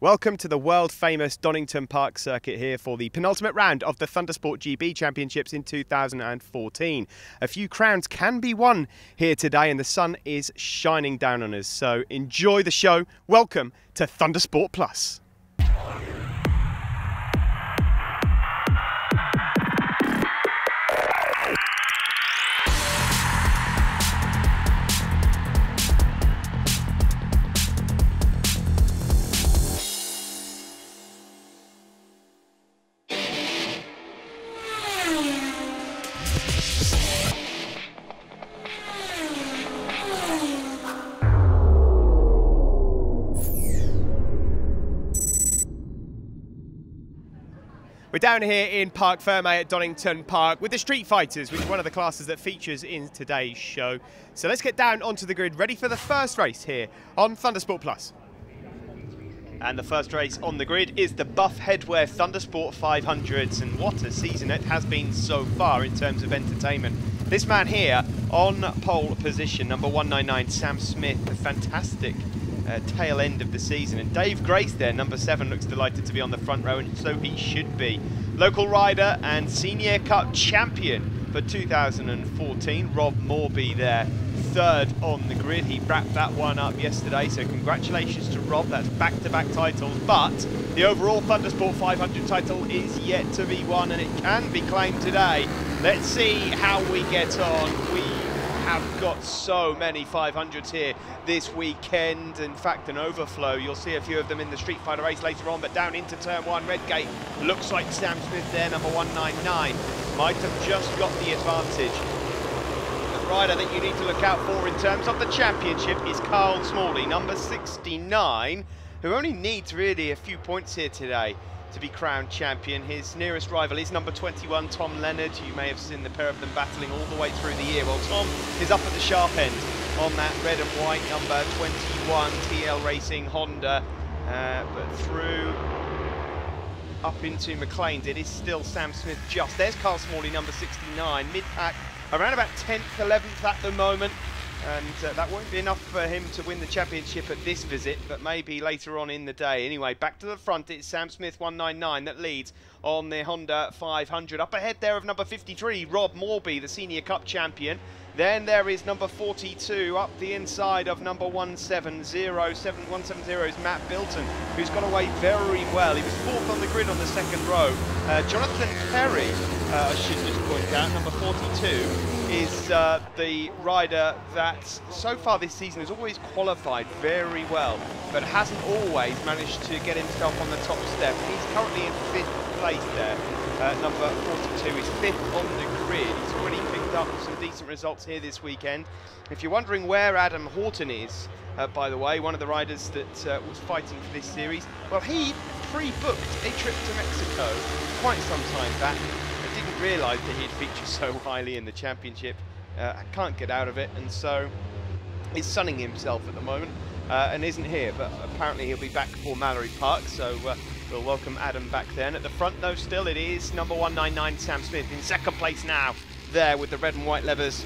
Welcome to the world-famous Donington Park circuit here for the penultimate round of the Thundersport GB Championships in 2014. A few crowns can be won here today and the sun is shining down on us, so enjoy the show. Welcome to Thundersport Plus. We're down here in Parc Ferme at Donington Park with the Street Fighters, which is one of the classes that features in today's show. So let's get down onto the grid, ready for the first race here on Thundersport Plus. And the first race on the grid is the Buff Headwear Thundersport 500s, and what a season it has been so far in terms of entertainment. This man here on pole position, number 199, Sam Smith, a fantastic tail end of the season, and Dave Grace there, number 7, looks delighted to be on the front row, and so he should be. Local rider and Senior Cup champion for 2014, Rob Morby there, 3rd on the grid. He wrapped that one up yesterday, so congratulations to Rob. That's back-to-back titles, but the overall Thundersport 500 title is yet to be won, and it can be claimed today. Let's see how we get on. We have got so many 500s here this weekend. In fact, an overflow. You'll see a few of them in the Street Fighter race later on, but down into turn 1, Redgate looks like Sam Smith there, number 199, might have just got the advantage. The rider that you need to look out for in terms of the championship is Carl Smalley, number 69, who only needs really a few points here today to be crowned champion. His nearest rival is number 21, Tom Leonard. You may have seen the pair of them battling all the way through the year. Well, Tom is up at the sharp end on that red and white number 21 TL Racing Honda, but through up into McLean's, it is still Sam Smith just. There's Carl Smalley, number 69, mid-pack, around about 10th, 11th at the moment. And that won't be enough for him to win the championship at this visit, but maybe later on in the day. Anyway, back to the front, it's Sam Smith 199 that leads on the Honda 500. Up ahead there of number 53, Rob Morby, the Senior Cup champion. Then there is number 42 up the inside of number 170 is Matt Bilton, who's got away very well. He was 4th on the grid on the 2nd row. Jonathan Perry, I should just point out, number 42, is the rider that so far this season has always qualified very well, but hasn't always managed to get himself on the top step. He's currently in 5th place there. Number 42 is 5th on the grid. He's already picked up some decent results here this weekend. If you're wondering where Adam Horton is, by the way, one of the riders that was fighting for this series, well, he pre-booked a trip to Mexico quite some time back. I didn't realise that he'd feature so highly in the championship. Can't get out of it, and so he's sunning himself at the moment and isn't here, but apparently he'll be back for Mallory Park, so we'll welcome Adam back then. At the front, though, still it is number 199, Sam Smith. In 2nd place now, there with the red and white levers,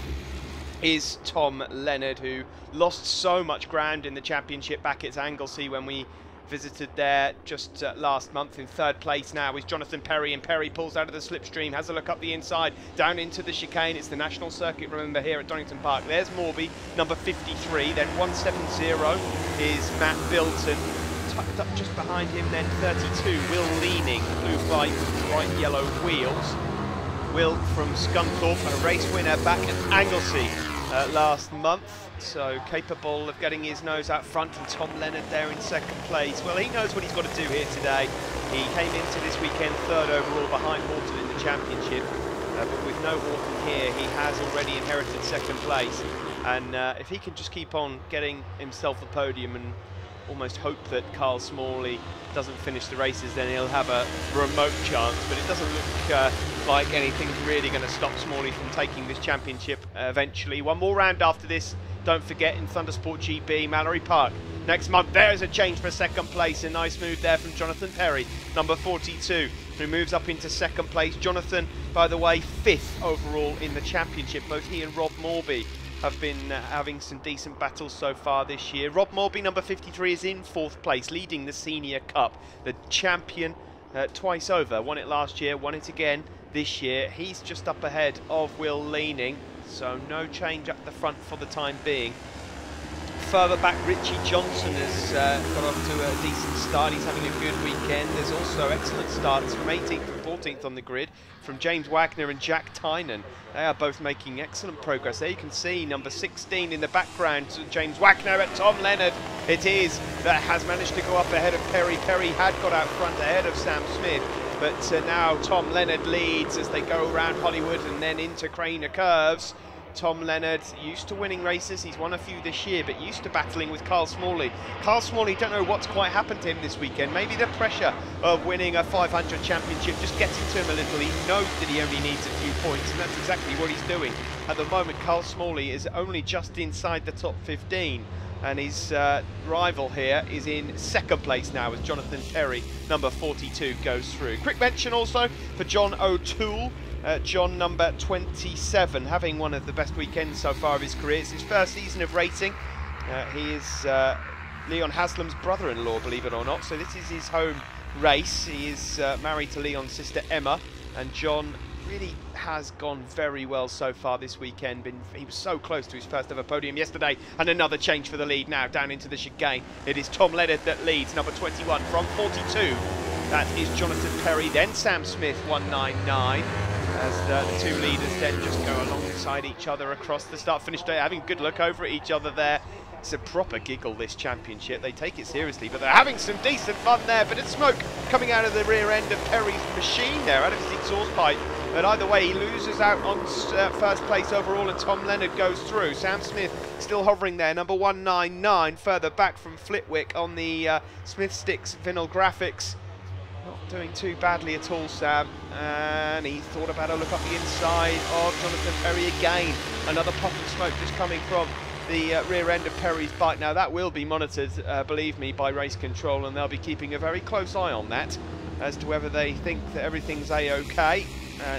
is Tom Leonard, who lost so much ground in the championship back at Anglesey when we visited there just last month. In 3rd place now is Jonathan Perry, and Perry pulls out of the slipstream, has a look up the inside, down into the chicane. It's the national circuit, remember, here at Donington Park. There's Morby, number 53, then 170 is Matt Bilton. Tucked up just behind him, then 32, Will Leaning, blue bike, bright yellow wheels. Will from Scunthorpe, a race winner back at Anglesey last month, so capable of getting his nose out front. And Tom Leonard there in 2nd place. Well, he knows what he's got to do here today. He came into this weekend 3rd overall behind Horton in the championship, but with no Horton here, he has already inherited 2nd place. And if he can just keep on getting himself a podium and almost hope that Carl Smalley doesn't finish the races, then he'll have a remote chance, but it doesn't look like anything's really going to stop Smalley from taking this championship eventually. One more round after this, don't forget, in Thundersport GB, Mallory Park next month. There's a change for 2nd place, a nice move there from Jonathan Perry, number 42, who moves up into 2nd place. Jonathan, by the way, 5th overall in the championship. Both he and Rob Morby have been having some decent battles so far this year. Rob Morby, number 53, is in 4th place, leading the Senior Cup. The champion twice over. Won it last year, won it again this year. He's just up ahead of Will Leaning, so no change up the front for the time being. Further back, Richie Johnson has got off to a decent start. He's having a good weekend. There's also excellent starts from 18th and 14th on the grid from James Wagner and Jack Tynan. They are both making excellent progress. There you can see number 16 in the background, James Wagner at Tom Leonard. It is that has managed to go up ahead of Perry. Perry had got out front ahead of Sam Smith, but now Tom Leonard leads as they go around Hollywood and then into Craner Curves. Tom Leonard, used to winning races, he's won a few this year, but used to battling with Carl Smalley. Carl Smalley, don't know what's quite happened to him this weekend. Maybe the pressure of winning a 500 championship just getting to him a little. He knows that he only needs a few points, and that's exactly what he's doing. At the moment, Carl Smalley is only just inside the top 15, and his rival here is in 2nd place now as Jonathan Perry, number 42, goes through. Quick mention also for John O'Toole. John, number 27, having one of the best weekends so far of his career. It's his first season of racing. He is Leon Haslam's brother-in-law, believe it or not, so this is his home race. He is married to Leon's sister Emma, and John really has gone very well so far this weekend. He was so close to his first ever podium yesterday, and another change for the lead now down into the chicane. It is Tom Leonard that leads, number 21 from 42. That is Jonathan Perry, then Sam Smith, 199. As the two leaders then just go alongside each other across the start-finish day, having a good look over at each other there. It's a proper giggle, this championship. They take it seriously, but they're having some decent fun there. Bit of smoke coming out of the rear end of Perry's machine there, out of his exhaust pipe. But either way, he loses out on 1st place overall, and Tom Leonard goes through. Sam Smith still hovering there, number 199, further back from Flitwick on the Smith Sticks vinyl graphics. Not doing too badly at all, Sam, and he thought about a look up the inside of Jonathan Perry again. Another puff of smoke just coming from the rear end of Perry's bike. Now that will be monitored, believe me, by race control, and they'll be keeping a very close eye on that as to whether they think that everything's a-okay,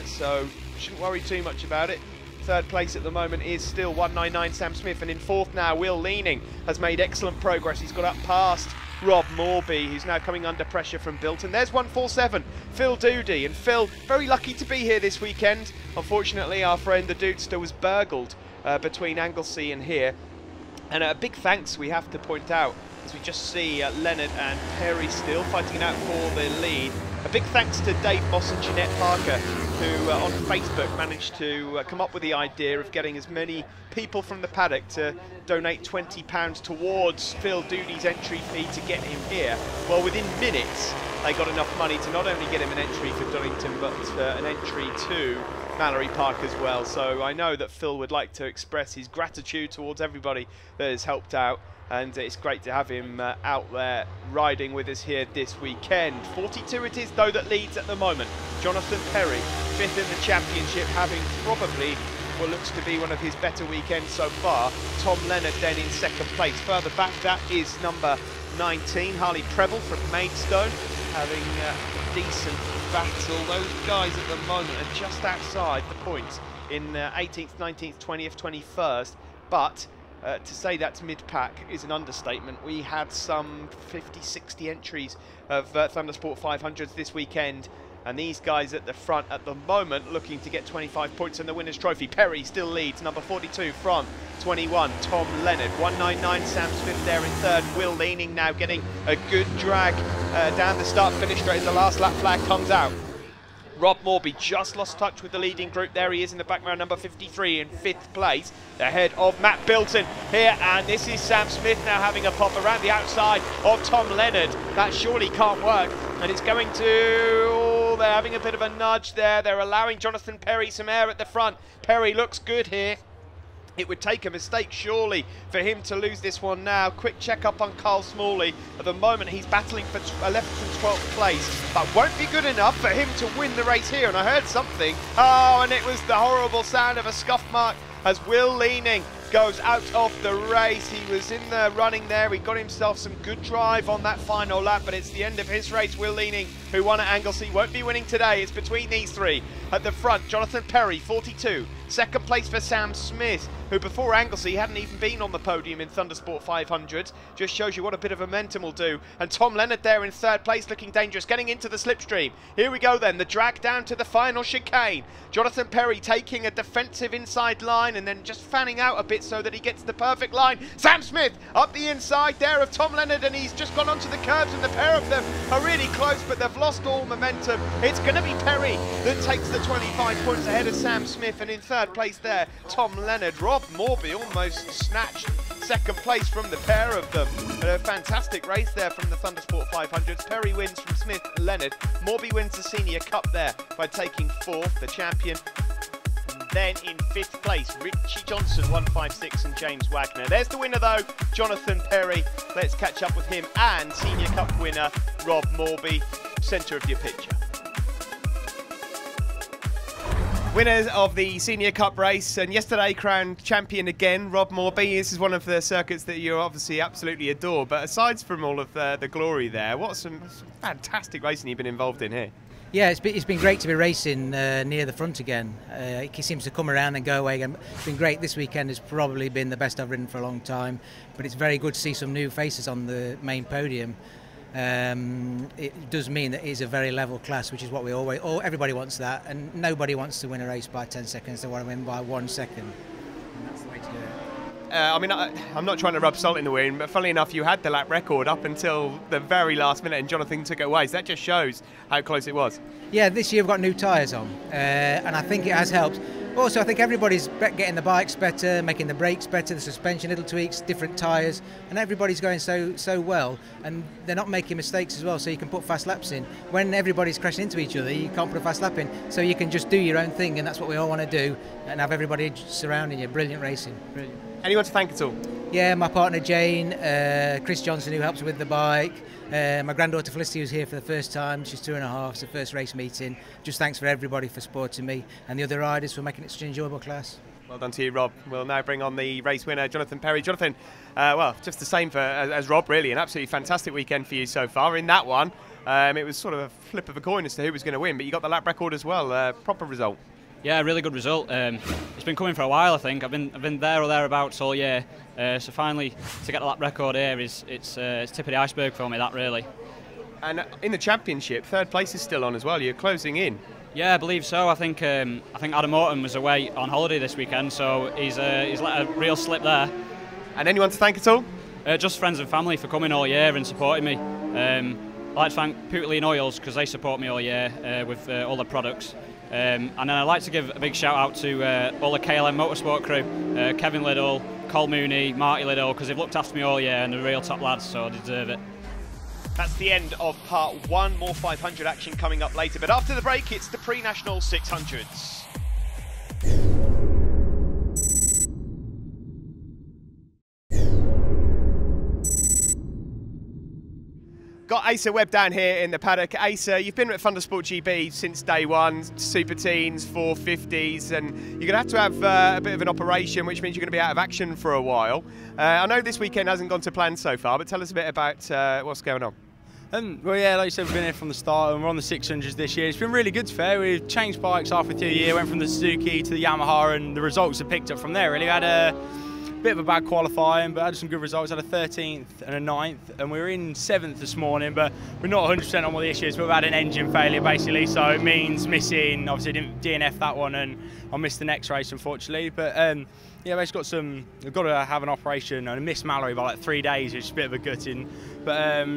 so shouldn't worry too much about it. 3rd place at the moment is still 199 Sam Smith, and in 4th now Will Leaning has made excellent progress. He's got up past Rob Morby, who's now coming under pressure from Bilton. There's 147, Phil Doody, and Phil, very lucky to be here this weekend. Unfortunately, our friend the Dudester was burgled between Anglesey and here. And a big thanks, we have to point out, as we just see Leonard and Perry still fighting it out for the lead. A big thanks to Dave Moss and Jeanette Parker, who on Facebook managed to come up with the idea of getting as many people from the paddock to donate £20 towards Phil Doody's entry fee to get him here. Well, within minutes, they got enough money to not only get him an entry for Donington, but an entry to Mallory Park as well. So I know that Phil would like to express his gratitude towards everybody that has helped out, and it's great to have him out there riding with us here this weekend. 42 it is though that leads at the moment. Jonathan Perry, 5th in the championship, having probably what looks to be one of his better weekends so far. Tom Leonard then in 2nd place. Further back, that is number 19, Harley Preble from Maidstone, having a decent battle. Those guys at the moment are just outside the points in 18th, 19th, 20th, 21st, but to say that's mid-pack is an understatement. We had some 50-60 entries of Thundersport 500s this weekend, and these guys at the front at the moment looking to get 25 points in the winner's trophy. Perry still leads, number 42 from 21, Tom Leonard. 199 Sam Smith there in 3rd. Will Leaning now getting a good drag down the start-finish straight as the last lap flag comes out. Rob Morby just lost touch with the leading group. There he is in the background, number 53 in 5th place, ahead of Matt Bilton here, and this is Sam Smith now having a pop around the outside of Tom Leonard. That surely can't work, and it's going to... Oh, they're having a bit of a nudge there. They're allowing Jonathan Perry some air at the front. Perry looks good here. It would take a mistake, surely, for him to lose this one now. Quick check-up on Carl Smalley. At the moment, he's battling for 11th and 12th place. That won't be good enough for him to win the race here. And I heard something. Oh, and it was the horrible sound of a scuff mark as Will Leaning goes out of the race. He was in the running there. He got himself some good drive on that final lap, but it's the end of his race. Will Leaning, who won at Anglesey, won't be winning today. It's between these three. At the front, Jonathan Perry, 42. Second place for Sam Smith, who before Anglesey hadn't even been on the podium in Thundersport 500. Just shows you what a bit of momentum will do. And Tom Leonard there in third place, looking dangerous, getting into the slipstream. Here we go then, the drag down to the final chicane. Jonathan Perry taking a defensive inside line and then just fanning out a bit so that he gets the perfect line. Sam Smith up the inside there of Tom Leonard, and he's just gone onto the curbs, and the pair of them are really close, but they've lost all momentum. It's going to be Perry that takes the 25 points ahead of Sam Smith, and in third place there, Tom Leonard. Rob Morby almost snatched second place from the pair of them. A fantastic race there from the Thundersport 500s. Perry wins from Smith and Leonard. Morby wins the Senior Cup there by taking fourth, the champion. And then in fifth place, Richie Johnson, 156, and James Wagner. There's the winner though, Jonathan Perry. Let's catch up with him, and Senior Cup winner, Rob Morby, centre of your picture. Winners of the Senior Cup race, and yesterday crowned champion again, Rob Morby. This is one of the circuits that you obviously absolutely adore, but aside from all of the glory there, what some fantastic racing you've been involved in here. Yeah, it's been great to be racing near the front again. He seems to come around and go away again. It's been great. This weekend has probably been the best I've ridden for a long time, but it's very good to see some new faces on the main podium. It does mean that it's a very level class, which is what we always, everybody wants that, and nobody wants to win a race by 10 seconds. They want to win by 1 second, and that's the way to do it. I mean, I'm not trying to rub salt in the wound, but funnily enough, you had the lap record up until the very last minute, and Jonathan took it away, so that just shows how close it was. Yeah, this year we've got new tyres on, and I think it has helped. Also, I think everybody's getting the bikes better, making the brakes better, the suspension, little tweaks, different tyres, and everybody's going so well, and they're not making mistakes as well, so you can put fast laps in. When everybody's crashing into each other, you can't put a fast lap in, so you can just do your own thing, and that's what we all want to do, and have everybody surrounding you. Brilliant racing. Brilliant. Anyone to thank at all? Yeah, my partner Jane, Chris Johnson, who helps with the bike, my granddaughter Felicity, who's here for the first time. She's 2.5, it's her first race meeting. Just thanks for everybody for supporting me, and the other riders for making it such an enjoyable class. Well done to you, Rob. We'll now bring on the race winner, Jonathan Perry. Jonathan, well, just the same as Rob, really. An absolutely fantastic weekend for you so far. In that one, it was sort of a flip of a coin as to who was going to win, but you got the lap record as well. Proper result. Yeah, really good result. It's been coming for a while, I think. I've been there or thereabouts all year. So finally, to get the lap record here it's tip of the iceberg for me, that really. And in the championship, third place is still on as well. You're closing in. Yeah, I believe so. I think Adam Morton was away on holiday this weekend, so he's let a real slip there. And anyone to thank at all? Just friends and family for coming all year and supporting me. I'd like to thank Pootley Oils because they support me all year with all the products. And then I'd like to give a big shout out to all the KLM Motorsport crew, Kevin Liddell, Cole Mooney, Marty Liddell, because they've looked after me all year and they're real top lads, so I deserve it. That's the end of part one. More 500 action coming up later, but after the break it's the pre-national 600s. Got Asa Webb down here in the paddock. Asa, you've been at Thundersport GB since day one, Super Teens, 450s, and you're going to have a bit of an operation, which means you're going to be out of action for a while. I know this weekend hasn't gone to plan so far, but tell us a bit about what's going on. Well, yeah, like you said, we've been here from the start, and we're on the 600s this year. It's been really good, fair. We've changed bikes halfway through the year, went from the Suzuki to the Yamaha, and the results have picked up from there, really. We had a bit of a bad qualifying, but had some good results. Had a 13th and a 9th, and we were in 7th this morning, but we're not 100% on what the issue is. But we've had an engine failure, basically, so it means missing, obviously didn't DNF that one, and I missed the next race, unfortunately. But yeah, we've got to have an operation, and I missed Mallory by like 3 days, which is a bit of a gutting. But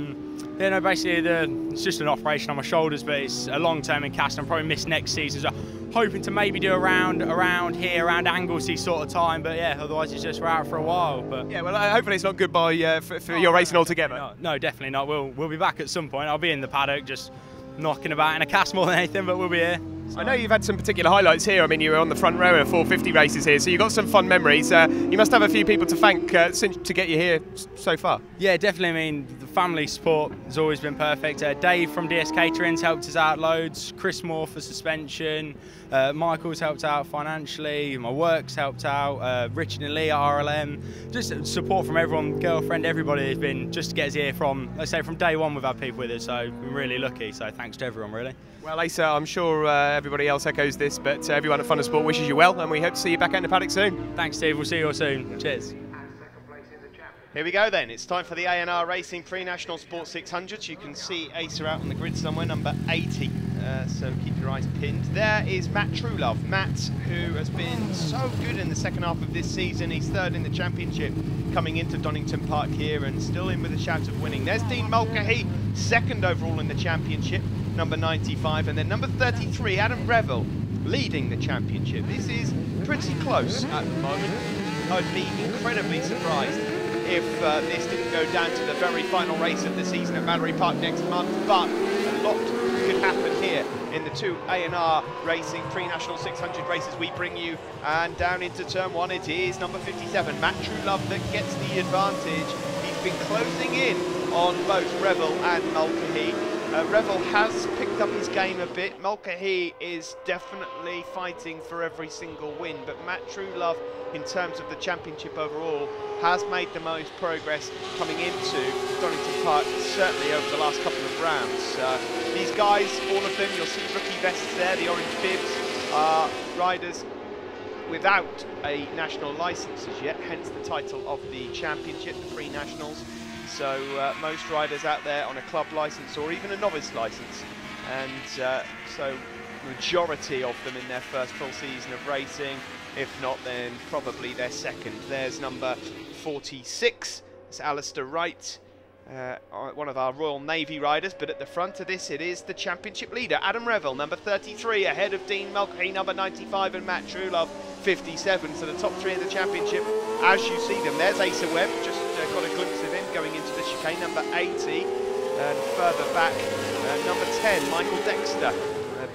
yeah, no, basically it's just an operation on my shoulders, but it's a long-term in cast. I'm probably miss next season, so hoping to maybe do around here, around Anglesey sort of time. But yeah, otherwise it's just we're out for a while. But yeah, well, hopefully it's not goodbye for your racing altogether. No, definitely not. We'll be back at some point. I'll be in the paddock, just knocking about in a cast more than anything, but we'll be here. So. I know you've had some particular highlights here. I mean, you were on the front row of 450 races here, so you've got some fun memories. You must have a few people to thank to get you here so far. Yeah, definitely. I mean, the family support has always been perfect. Dave from DS Catering's helped us out loads. Chris Moore for suspension. Michael's helped out financially. My work's helped out. Richard and Lee at RLM. Just support from everyone, girlfriend, everybody has been just to get us here from, let's say, from day one we've had people with us, so we're really lucky. So thanks to everyone, really. Well, Asa, I'm sure everybody else echoes this, but everyone at Thundersport wishes you well, and we hope to see you back out in the paddock soon. Thanks, Steve. We'll see you all soon. Cheers. Here we go then, it's time for the A&R Racing Pre-National Sport 600. You can see Asa out on the grid somewhere, number 80, so keep your eyes pinned. There is Matt Truelove. Matt, who has been so good in the second half of this season. He's third in the championship coming into Donington Park here and still in with a shout of winning. There's Dean Mulcahy, second overall in the championship, number 95, and then number 33, Adam Revel, leading the championship. This is pretty close at the moment. I'd be incredibly surprised if this didn't go down to the very final race of the season at Mallory Park next month, but a lot could happen here in the two A&R Racing Pre-National 600 races we bring you. And down into turn one, it is number 57, Matt Truelove, that gets the advantage. He's been closing in on both Revel and Mulcahy. Revel has picked up his game a bit. Mulcahy is definitely fighting for every single win, but Matt Truelove, in terms of the championship overall, has made the most progress coming into Donington Park, certainly over the last couple of rounds. These guys, all of them, you'll see rookie vests there, the orange bibs, are riders without a national licence as yet, hence the title of the championship, the Pre-Nationals. So most riders out there on a club licence or even a novice licence, and so majority of them in their first full season of racing. If not, then probably their second. There's number 46, it's Alistair Wright, one of our Royal Navy riders, but at the front of this it is the championship leader, Adam Revel, number 33, ahead of Dean Mulcahy, number 95, and Matt Truelove, 57. So the top three of the championship, as you see them. There's Asa Webb, just got a glimpse of him going into the chicane, number 80, and further back, number 10, Michael Dexter,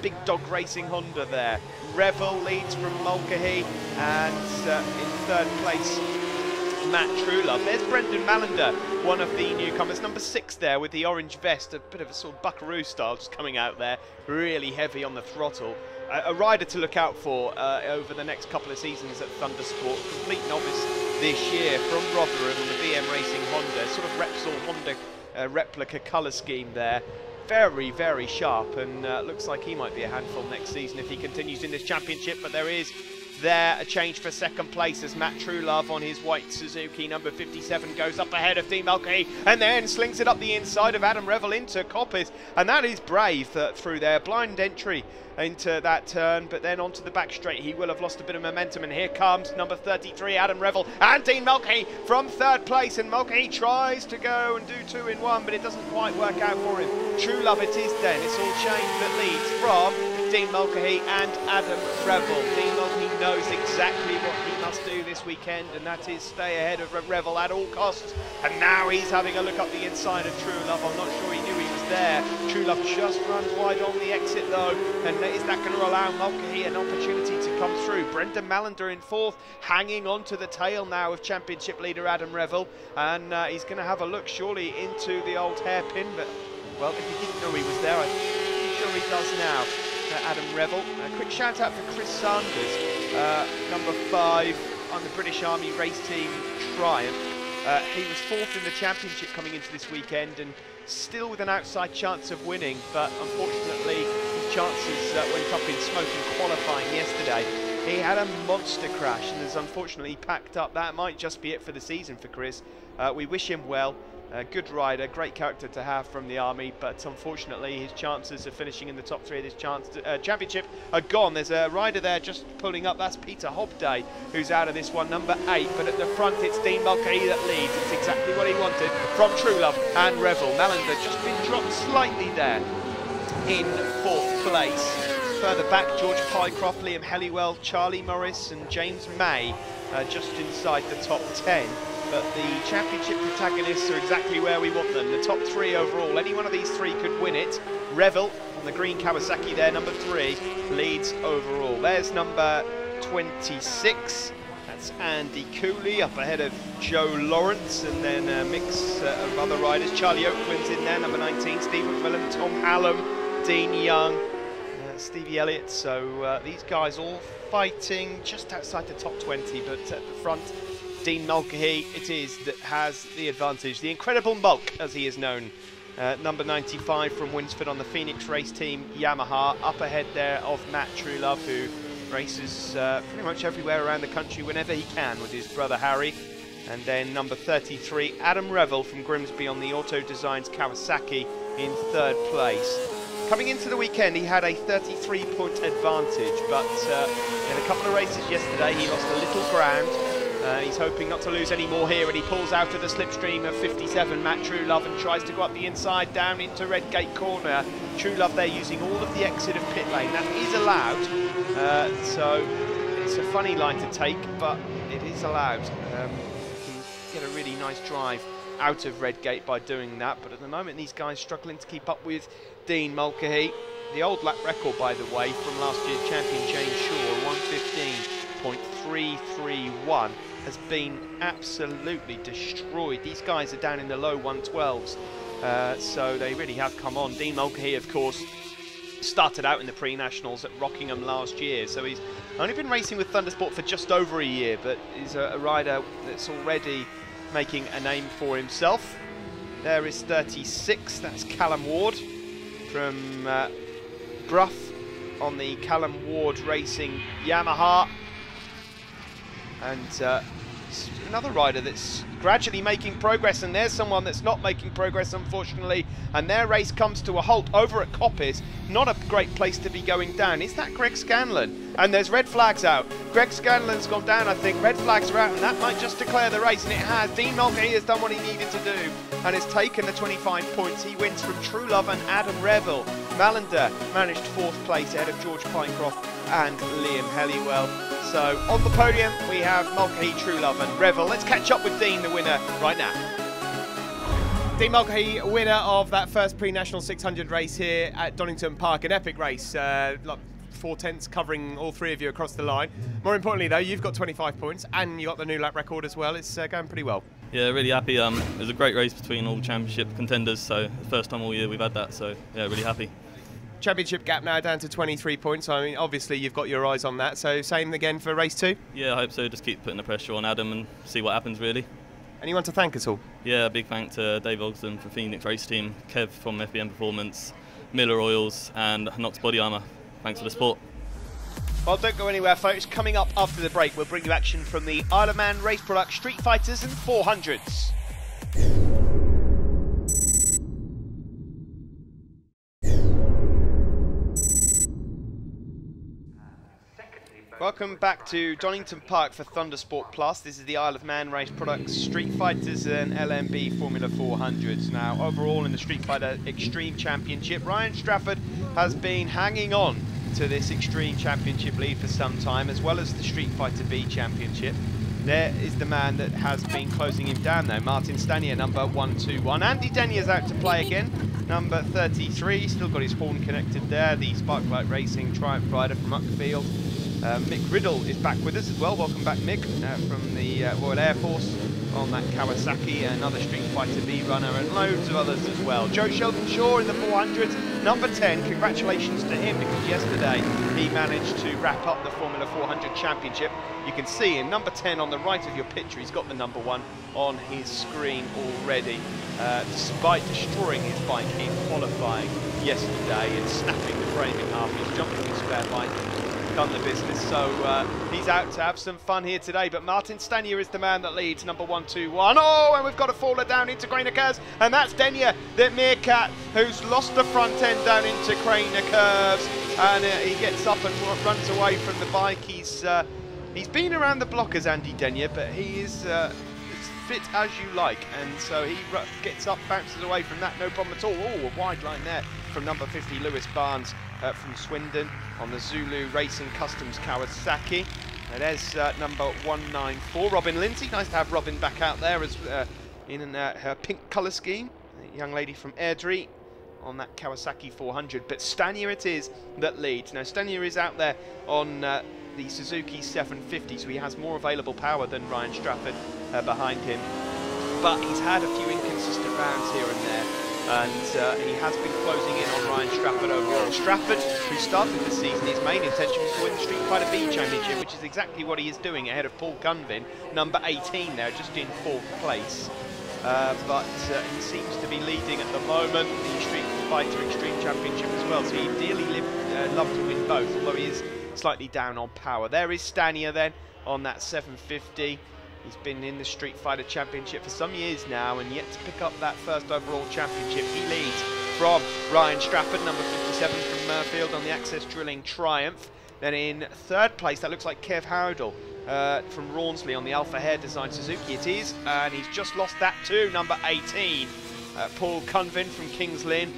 Big Dog Racing Honda there. Revel leads from Mulcahy, and in third place, Matt Truelove. There's Brendan Mallender, one of the newcomers, number 6 there with the orange vest, a bit of a sort of buckaroo style just coming out there, really heavy on the throttle. A rider to look out for over the next couple of seasons at Thundersport. Complete novice this year from Rotherham on the BM Racing Honda, sort of Repsol Honda replica colour scheme there. Very, very sharp, and looks like he might be a handful next season if he continues in this championship. But there is a change for second place as Matt Truelove on his white Suzuki, number 57, goes up ahead of Dean Mulcahy and then slings it up the inside of Adam Revel into Coppice, and that is brave through there. Blind entry into that turn, but then onto the back straight. He will have lost a bit of momentum, and here comes number 33, Adam Revel, and Dean Mulcahy from third place, and Mulcahy tries to go and do 2 in 1, but it doesn't quite work out for him. Truelove it is then. It's all change that leads from Dean Mulcahy and Adam Revel. Dean Mulcahy knows exactly what he must do this weekend, and that is stay ahead of Revel at all costs. And now he's having a look up the inside of Truelove. I'm not sure he knew he was there. Truelove just runs wide on the exit though, and is that going to allow Mulcahy an opportunity to come through? Brendan Mallender in fourth, hanging on to the tail now of championship leader Adam Revel, and he's going to have a look surely into the old hairpin, but well, if he didn't know he was there, I'm sure he does now. Adam Revel. A quick shout out for Chris Sanders, number 5 on the British Army race team Triumph. He was 4th in the championship coming into this weekend and still with an outside chance of winning, but unfortunately his chances went up in smoke in qualifying yesterday. He had a monster crash and has unfortunately packed up. That might just be it for the season for Chris. We wish him well. Good rider, great character to have from the Army, but unfortunately his chances of finishing in the top 3 of this championship are gone. There's a rider there just pulling up, that's Peter Hobday, who's out of this one, number 8, but at the front it's Dean Mulcahy that leads. It's exactly what he wanted from Truelove and Revel. Mallender just been dropped slightly there in 4th place. Further back, George Pycroft, Liam Helliwell, Charlie Morris and James May just inside the top 10. But the championship protagonists are exactly where we want them. The top 3 overall, any one of these 3 could win it. Revel on the green Kawasaki there, number 3, leads overall. There's number 26, that's Andy Cooley up ahead of Joe Lawrence, and then a mix of other riders. Charlie Oakland's in there, number 19, Steve McMillan, Tom Hallam, Dean Young, Stevie Elliott. So these guys all fighting just outside the top 20, but at the front, Dean Mulcahy it is that has the advantage. The Incredible Mulk, as he is known number 95 from Winsford on the Phoenix race team Yamaha, up ahead there of Matt Truelove, who races pretty much everywhere around the country whenever he can with his brother Harry. And then number 33, Adam Revel from Grimsby on the Auto Designs Kawasaki in 3rd place. Coming into the weekend, he had a 33-point advantage, but in a couple of races yesterday, he lost a little ground. He's hoping not to lose any more here, and he pulls out of the slipstream of 57, Matt Truelove, and tries to go up the inside, down into Redgate Corner. Truelove there using all of the exit of pit lane. That is allowed, so it's a funny line to take, but it is allowed. You can get a really nice drive out of Redgate by doing that, but at the moment these guys struggling to keep up with Dean Mulcahy. The old lap record, by the way, from last year's champion James Shaw, 1:15.331, has been absolutely destroyed. These guys are down in the low 112s, so they really have come on. Dean Mulcahy, of course, started out in the pre-nationals at Rockingham last year, so he's only been racing with Thundersport for just over a year, but he's a rider that's already making a name for himself. There is 36, that's Callum Ward from Brough on the Callum Ward Racing Yamaha, and another rider that's gradually making progress, and there's someone that's not making progress, unfortunately, and their race comes to a halt over at Coppice. Not a great place to be going down. Is that Greg Scanlon? And there's red flags out. Greg Scanlon's gone down, I think. Red flags are out, and that might just declare the race, and it has. Dean Mulcahy has done what he needed to do and has taken the 25 points. He wins from Truelove and Adam Revel. Mallender managed 4th place ahead of George Pinecroft and Liam Helliwell. So on the podium we have Mulcahy, Truelove and Revel. Let's catch up with Dean, the winner, right now. Dean Mulcahy, winner of that first pre-national 600 race here at Donington Park, an epic race, like 4/10 covering all 3 of you across the line. More importantly though, you've got 25 points and you got the new lap record as well. It's going pretty well. Yeah, really happy. It was a great race between all championship contenders, so the first time all year we've had that, so yeah, really happy. Championship gap now down to 23 points. I mean, obviously you've got your eyes on that, so same again for race 2? Yeah, I hope so. Just keep putting the pressure on Adam and see what happens, really. Anyone to thank at all? Yeah, a big thank to Dave Ogston from Phoenix Race Team, Kev from FBM Performance, Miller Oils and Knox Body Armour. Thanks for the support. Well, don't go anywhere, folks. Coming up after the break, we'll bring you action from the Isle of Man Race Products Street Fighters and 400s. Welcome back to Donington Park for Thundersport Plus. This is the Isle of Man Race Products Street Fighters and LMB Formula 400s. Now, overall in the Street Fighter Extreme Championship, Ryan Strafford has been hanging on to this Extreme Championship lead for some time, as well as the Street Fighter B Championship. There is the man that has been closing him down though, Martin Stanier, number 121. Andy Denier's out to play again, number 33. Still got his horn connected there, the Sparklight Racing Triumph rider from Uckfield. Mick Riddle is back with us as well. Welcome back, Mick, from the Royal Air Force on that Kawasaki, another Street Fighter B runner, and loads of others as well. Joe Sheldon Shaw in the 400s, number 10. Congratulations to him, because yesterday he managed to wrap up the Formula 400 Championship. You can see in number 10 on the right of your picture, he's got the number 1 on his screen already. Despite destroying his bike in qualifying yesterday and snapping the frame in half, he's jumped on his spare bike, done the business, so he's out to have some fun here today. But Martin Stanier is the man that leads, number 121. Oh, and we've got a faller down into Craner Curves, and that's Denier, the Meerkat, who's lost the front end down into Craner Curves, and he gets up and runs away from the bike. He's been around the block as Andy Denier, but he is as fit as you like, and so he gets up, bounces away from that, no problem at all. Oh, a wide line there from number 50, Lewis Barnes from Swindon on the Zulu Racing Customs Kawasaki. And there's number 194, Robin Lindsay. Nice to have Robin back out there as in her pink colour scheme. A young lady from Airdrie on that Kawasaki 400. But Stanier it is that leads. Now Stanier is out there on the Suzuki 750, so he has more available power than Ryan Strafford behind him. But he's had a few inconsistent rounds here and there, and he has been closing in on Ryan Strafford overall. Strafford, who started the season, his main intention was to win the Street Fighter B Championship, which is exactly what he is doing, ahead of Paul Gunvin, number 18 there, just in 4th place. but he seems to be leading at the moment the Street Fighter Extreme Championship as well, so he'd dearly love to win both, although he is slightly down on power. There is Stanier then on that 750. He's been in the Street Fighter Championship for some years now and yet to pick up that first overall championship. He leads from Ryan Strafford, number 57 from Murfield on the Access Drilling Triumph. Then in third place, that looks like Kev Howdell from Rawnsley on the Alpha Hair Design Suzuki it is, and he's just lost that too, number 18. Paul Cunvin from Kings Lynn,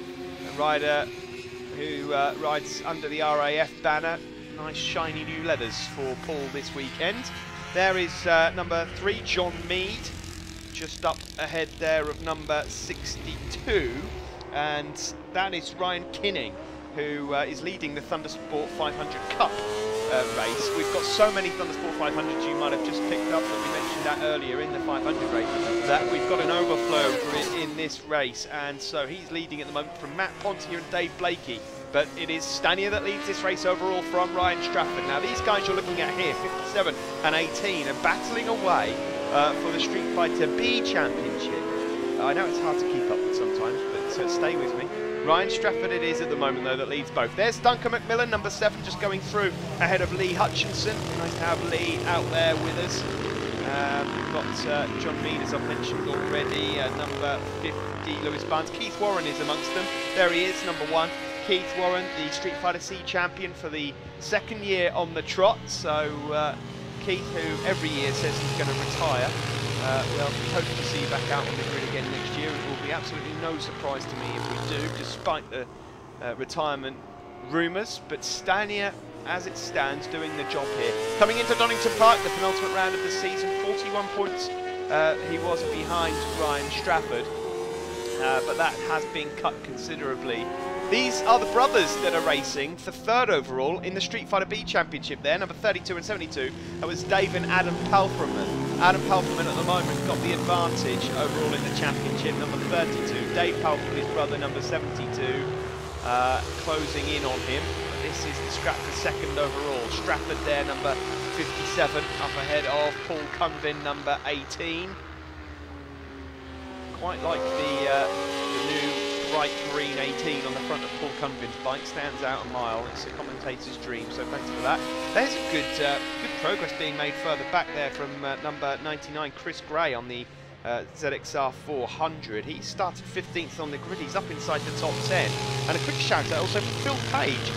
a rider who rides under the RAF banner. Nice shiny new leathers for Paul this weekend. There is number 3, John Mead, just up ahead there of number 62, and that is Ryan Kinning, who is leading the Thundersport 500 Cup race. We've got so many Thundersport 500s you might have just picked up that we mentioned that earlier in the 500 race, that we've got an overflow in this race, and so he's leading at the moment from Matt Pontier and Dave Blakey. But it is Stanier that leads this race overall from Ryan Strafford. Now these guys you're looking at here, 57 and 18, are battling away for the Street Fighter B Championship. I know it's hard to keep up with sometimes, but stay with me. Ryan Strafford it is at the moment though that leads both. There's Duncan McMillan, number 7, just going through ahead of Lee Hutchinson. Nice to have Lee out there with us. We've got John Mead, as I've mentioned already, number 50, Lewis Barnes. Keith Warren is amongst them. There he is, number 1. Keith Warren, the Street Fighter C champion for the second year on the trot. So Keith, who every year says he's going to retire, we'll hope to see you back out on the grid again next year. It will be absolutely no surprise to me if we do, despite the retirement rumours. But Stanier, as it stands, doing the job here. Coming into Donington Park, the penultimate round of the season, 41 points he was behind Ryan Strafford, but that has been cut considerably. These are the brothers that are racing for third overall in the Street Fighter B Championship there, number 32 and 72. That was Dave and Adam Palfreman. Adam Palfreman at the moment got the advantage overall in the championship, number 32. Dave Palfreman, his brother, number 72, closing in on him. This is the scrap for second overall. Strafford there, number 57, up ahead of Paul Cunvin, number 18. Quite like the new bright green 18 on the front of Paul Cunvin's bike, stands out a mile. It's a commentator's dream, so thanks for that. There's a good progress being made further back there from number 99, Chris Gray, on the ZXR 400. He started 15th on the grid. He's up inside the top 10. And a quick shout out also for Phil Page.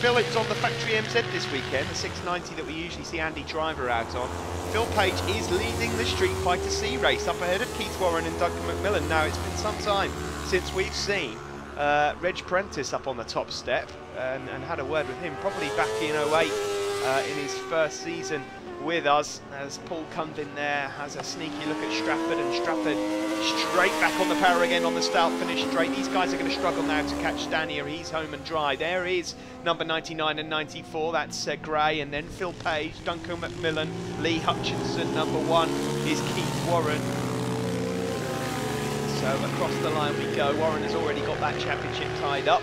Phil is on the Factory MZ this weekend, the 690 that we usually see Andy Driver out on. Phil Page is leading the Street Fighter C race, up ahead of Keith Warren and Duncan McMillan. Now, it's been some time since we've seen Reg Prentice up on the top step and had a word with him, probably back in 08 in his first season with us, as Paul Cunvin there has a sneaky look at Strafford, and Strafford straight back on the power again on the start finish straight. These guys are going to struggle now to catch Stanier. He's home and dry. There is number 99 and 94, that's Gray, and then Phil Page, Duncan McMillan, Lee Hutchinson. Number 1 is Keith Warren. So across the line we go. Warren has already got that championship tied up,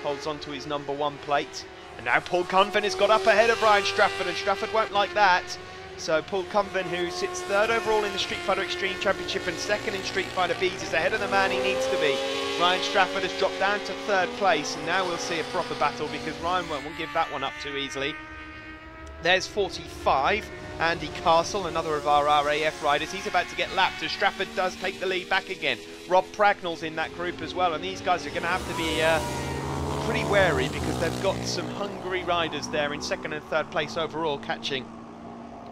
holds on to his number 1 plate. And now Paul Cunvin has got up ahead of Ryan Strafford, and Strafford won't like that. So Paul Cunvin, who sits third overall in the Street Fighter Extreme Championship and second in Street Fighter B's, is ahead of the man he needs to be. Ryan Strafford has dropped down to third place, and now we'll see a proper battle, because Ryan won't give that one up too easily. There's 45, Andy Castle, another of our RAF riders. He's about to get lapped as Strafford does take the lead back again. Rob Pragnell's in that group as well, and these guys are going to have to be pretty wary, because they've got some hungry riders there in second and third place overall catching.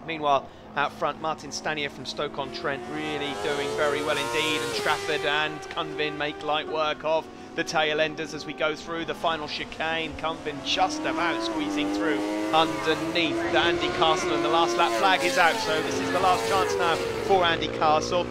Meanwhile, out front, Martin Stanier from Stoke-on-Trent really doing very well indeed, and Strafford and Cunvin make light work of the tail enders as we go through the final chicane. Cunvin just about squeezing through underneath Andy Castle, and the last lap flag is out, so this is the last chance now for Andy Castle.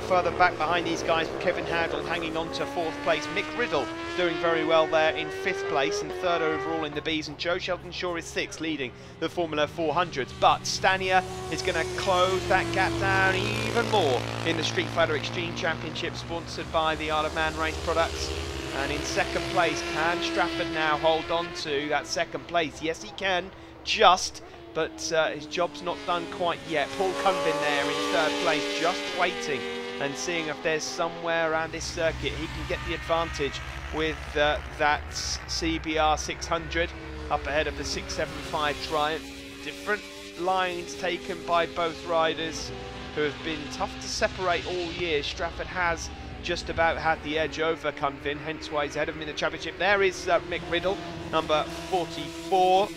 Further back behind these guys, Kevin Howdell hanging on to 4th place. Mick Riddle doing very well there in 5th place and 3rd overall in the Bs, and Joe Sheldon-Shaw is 6th, leading the Formula 400s. But Stanier is going to close that gap down even more in the Street Fighter Extreme Championship, sponsored by the Isle of Man race products. And in 2nd place, can Strafford now hold on to that 2nd place? Yes, he can, just. But his job's not done quite yet. Paul Cunvin there in 3rd place, just waiting and seeing if there's somewhere around this circuit he can get the advantage with that CBR 600 up ahead of the 675 Triumph. Different lines taken by both riders who have been tough to separate all year. Strafford has just about had the edge over Cunvin, hence why he's ahead of him in the championship. There is Mick Riddle, number 44,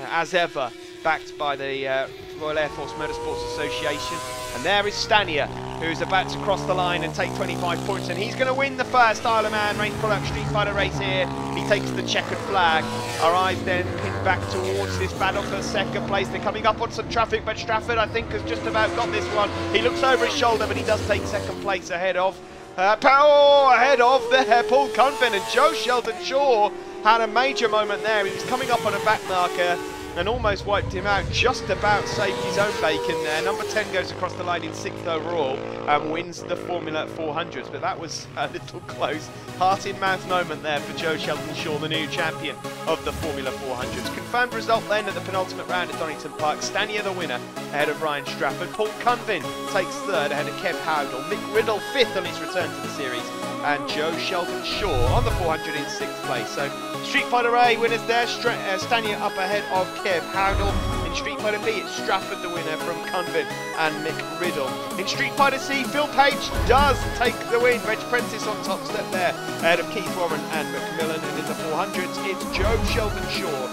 as ever, backed by the Royal Air Force Motorsports Association. And there is Stanier, who's about to cross the line and take 25 points, and he's going to win the first Isle of Man Race Product Street Fighter race here. He takes the checkered flag. Our eyes then pin back towards this battle for second place. They're coming up on some traffic, but Strafford, I think, has just about got this one. He looks over his shoulder, but he does take second place ahead of the Paul Cunvin, and Joe Sheldon-Shaw had a major moment there. He was coming up on a back marker and almost wiped him out, just about saved his own bacon there. Number 10 goes across the line in 6th overall and wins the Formula 400s, but that was a little close. Heart-in-mouth moment there for Joe Sheldon-Shaw, the new champion of the Formula 400s. Confirmed result then at the penultimate round at Donington Park. Stanier the winner ahead of Ryan Strafford. Paul Cunvin takes third ahead of Kev Howdell. Mick Riddle fifth on his return to the series, and Joe Sheldon-Shaw on the 400 in 6th place. So Street Fighter A winners there, Stanier up ahead of Kev Howdell. In Street Fighter B, it's Strafford the winner from Cunvin and Mick Riddle. In Street Fighter C, Phil Page does take the win. Reg Prentice on top step there ahead of Keith Warren and Macmillan. And in the 400s, it's Joe Sheldon-Shaw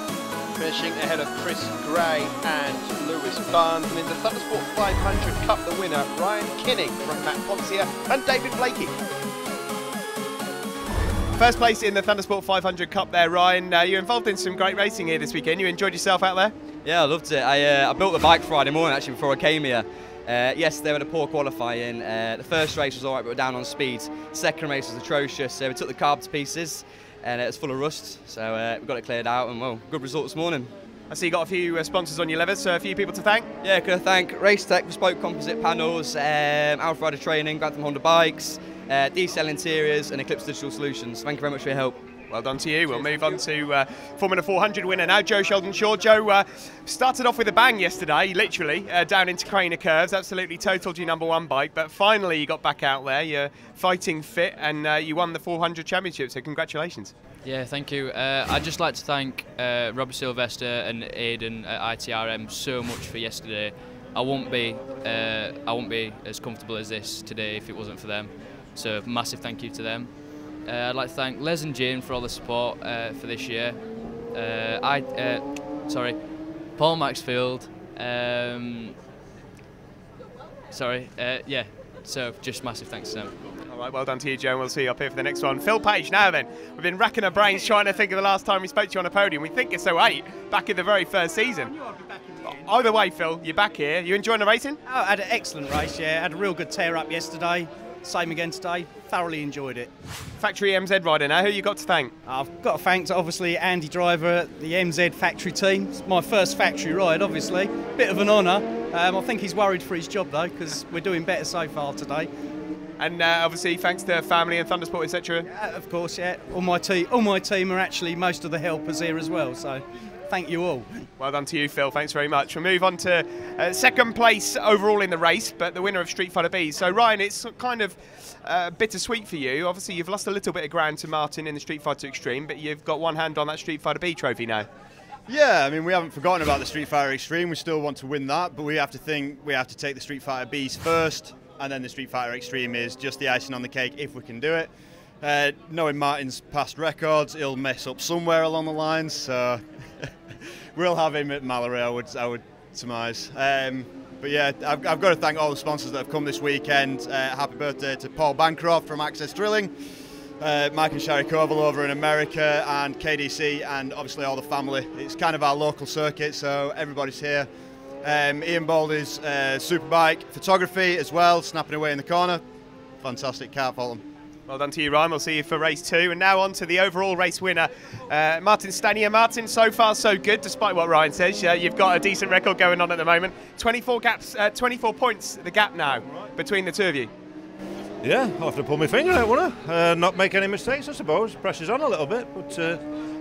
finishing ahead of Chris Gray and Lewis Barnes. And in the Thundersport 500 Cup, the winner, Ryan Kinning from Matt Poncia and David Blakey. First place in the Thundersport 500 Cup there, Ryan. You're involved in some great racing here this weekend. You enjoyed yourself out there? Yeah, I loved it. I built the bike Friday morning actually before I came here. Yesterday we had a poor qualifying. The first race was alright, but we're down on speed. Second race was atrocious. We took the carb to pieces and it was full of rust. So we got it cleared out, and well, good result this morning. I see you got a few sponsors on your levers, so a few people to thank. Yeah, could I thank Race Tech, Bespoke Composite Panels, Alpha Rider Training, Grantham Honda Bikes, D-Cell Interiors and Eclipse Digital Solutions. Thank you very much for your help. Well done to you. We'll move on to Formula 400 winner now, Joe Sheldon-Shaw. Joe started off with a bang yesterday, literally, down into Craner Curves. Absolutely totaled your #1 bike, but finally you got back out there. You're fighting fit and you won the 400 championship, so congratulations. Yeah, thank you. I'd just like to thank Robert Sylvester and Aidan at ITRM so much for yesterday. I won't be as comfortable as this today if it wasn't for them. So massive thank you to them. I'd like to thank Les and Jane for all the support for this year. Paul Maxfield. Yeah. So just massive thanks to them. All right, well done to you, Joe, and we'll see you up here for the next one. Phil Page, now then. We've been racking our brains trying to think of the last time we spoke to you on a podium. We think it's 08, back in the very first season. Either way, Phil, you're back here. You enjoying the racing? Oh, I had an excellent race, yeah. Had a real good tear up yesterday. Same again today. Thoroughly enjoyed it. Factory MZ rider now. Who you got to thank? I've got to thank, obviously, Andy Driver, the MZ factory team. It's my first factory ride, obviously. Bit of an honour. I think he's worried for his job, though, because we're doing better so far today. And obviously, thanks to family and Thundersport, etc. Of course, yeah. All my team are actually most of the helpers here as well. So, thank you all. Well done to you, Phil. Thanks very much. We'll move on to second place overall in the race, but the winner of Street Fighter B. So, Ryan, it's kind of bittersweet for you. Obviously, you've lost a little bit of ground to Martin in the Street Fighter Extreme, but you've got one hand on that Street Fighter B trophy now. Yeah, I mean, we haven't forgotten about the Street Fighter Extreme. We still want to win that, but we have to take the Street Fighter Bs first, and then the Street Fighter Extreme is just the icing on the cake if we can do it. Knowing Martin's past records, he'll mess up somewhere along the lines, so we'll have him at Mallory, I would surmise. But yeah, I've got to thank all the sponsors that have come this weekend. Happy birthday to Paul Bancroft from Access Drilling, Mike and Sherry Koval over in America, and KDC, and obviously all the family. It's kind of our local circuit, so everybody's here. Ian Baldy's Superbike Photography as well, snapping away in the corner. Fantastic, can't fault them. Well done to you, Ryan. We'll see you for race 2. And now on to the overall race winner, Martin Stanier. Martin, so far so good, despite what Ryan says. You've got a decent record going on at the moment. 24 points, the gap now, between the two of you. Yeah, I'll have to pull my finger out, won't I? Not make any mistakes, I suppose. Pressure's on a little bit, but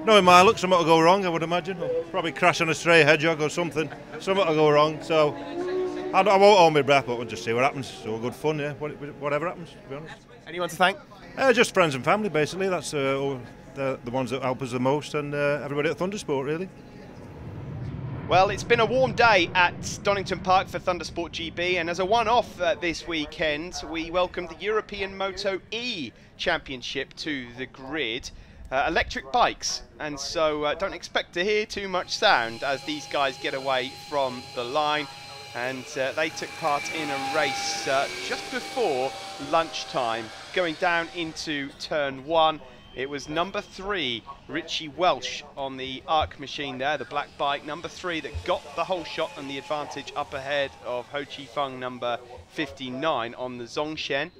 knowing my luck, something will go wrong, I would imagine. I'll probably crash on a stray hedgehog or something. Something will go wrong, so I won't hold my breath, but we'll just see what happens. It's all good fun, yeah. Whatever happens, to be honest. Anyone to thank? Just friends and family, basically. That's the ones that help us the most, and everybody at Thundersport, really. Well, it's been a warm day at Donington Park for Thundersport GB, and as a one-off this weekend, we welcomed the European Moto E Championship to the grid. Electric bikes, and so don't expect to hear too much sound as these guys get away from the line. And they took part in a race just before lunchtime, going down into turn 1. It was number 3, Richie Welsh, on the Arc machine there, the black bike, number 3, that got the whole shot and the advantage up ahead of Ho Chi Feng, number 59, on the Zhongshan.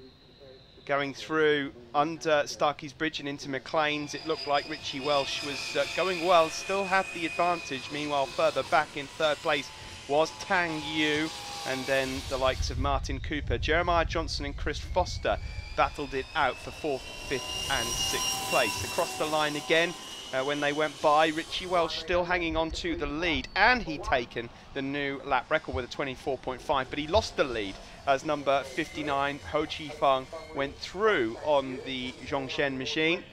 Going through under Starkey's Bridge and into McLean's, it looked like Richie Welsh was going well, still had the advantage. Meanwhile, further back in 3rd place was Tang Yu, and then the likes of Martin Cooper, Jeremiah Johnson and Chris Foster battled it out for 4th, 5th and 6th place. Across the line again, when they went by, Richie Welsh still hanging on to the lead, and he'd taken the new lap record with a 24.5, but he lost the lead as number 59, Ho Chi Feng, went through on the Zhongshan machine.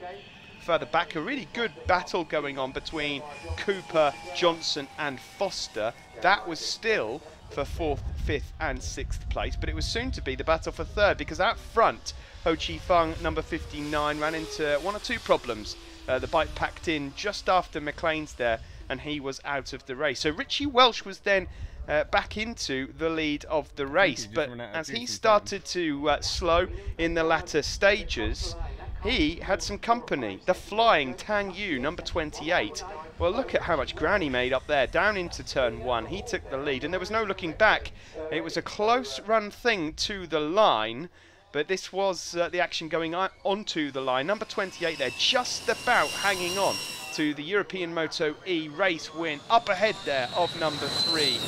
Further back, a really good battle going on between Cooper, Johnson and Foster. That was still for 4th, 5th and 6th place, but it was soon to be the battle for 3rd, because out front, Ho Chi Feng, number 59, ran into 1 or 2 problems. The bike packed in just after McLean's there, and he was out of the race. So Richie Welsh was then back into the lead of the race, but as he started to slow in the latter stages, he had some company. The flying Tang Yu, number 28. Well, look at how much ground he made up there, down into turn 1. He took the lead, and there was no looking back. It was a close run thing to the line, but this was the action going onto the line. Number 28 there, just about hanging on to the European Moto E race win. Up ahead there of number 3,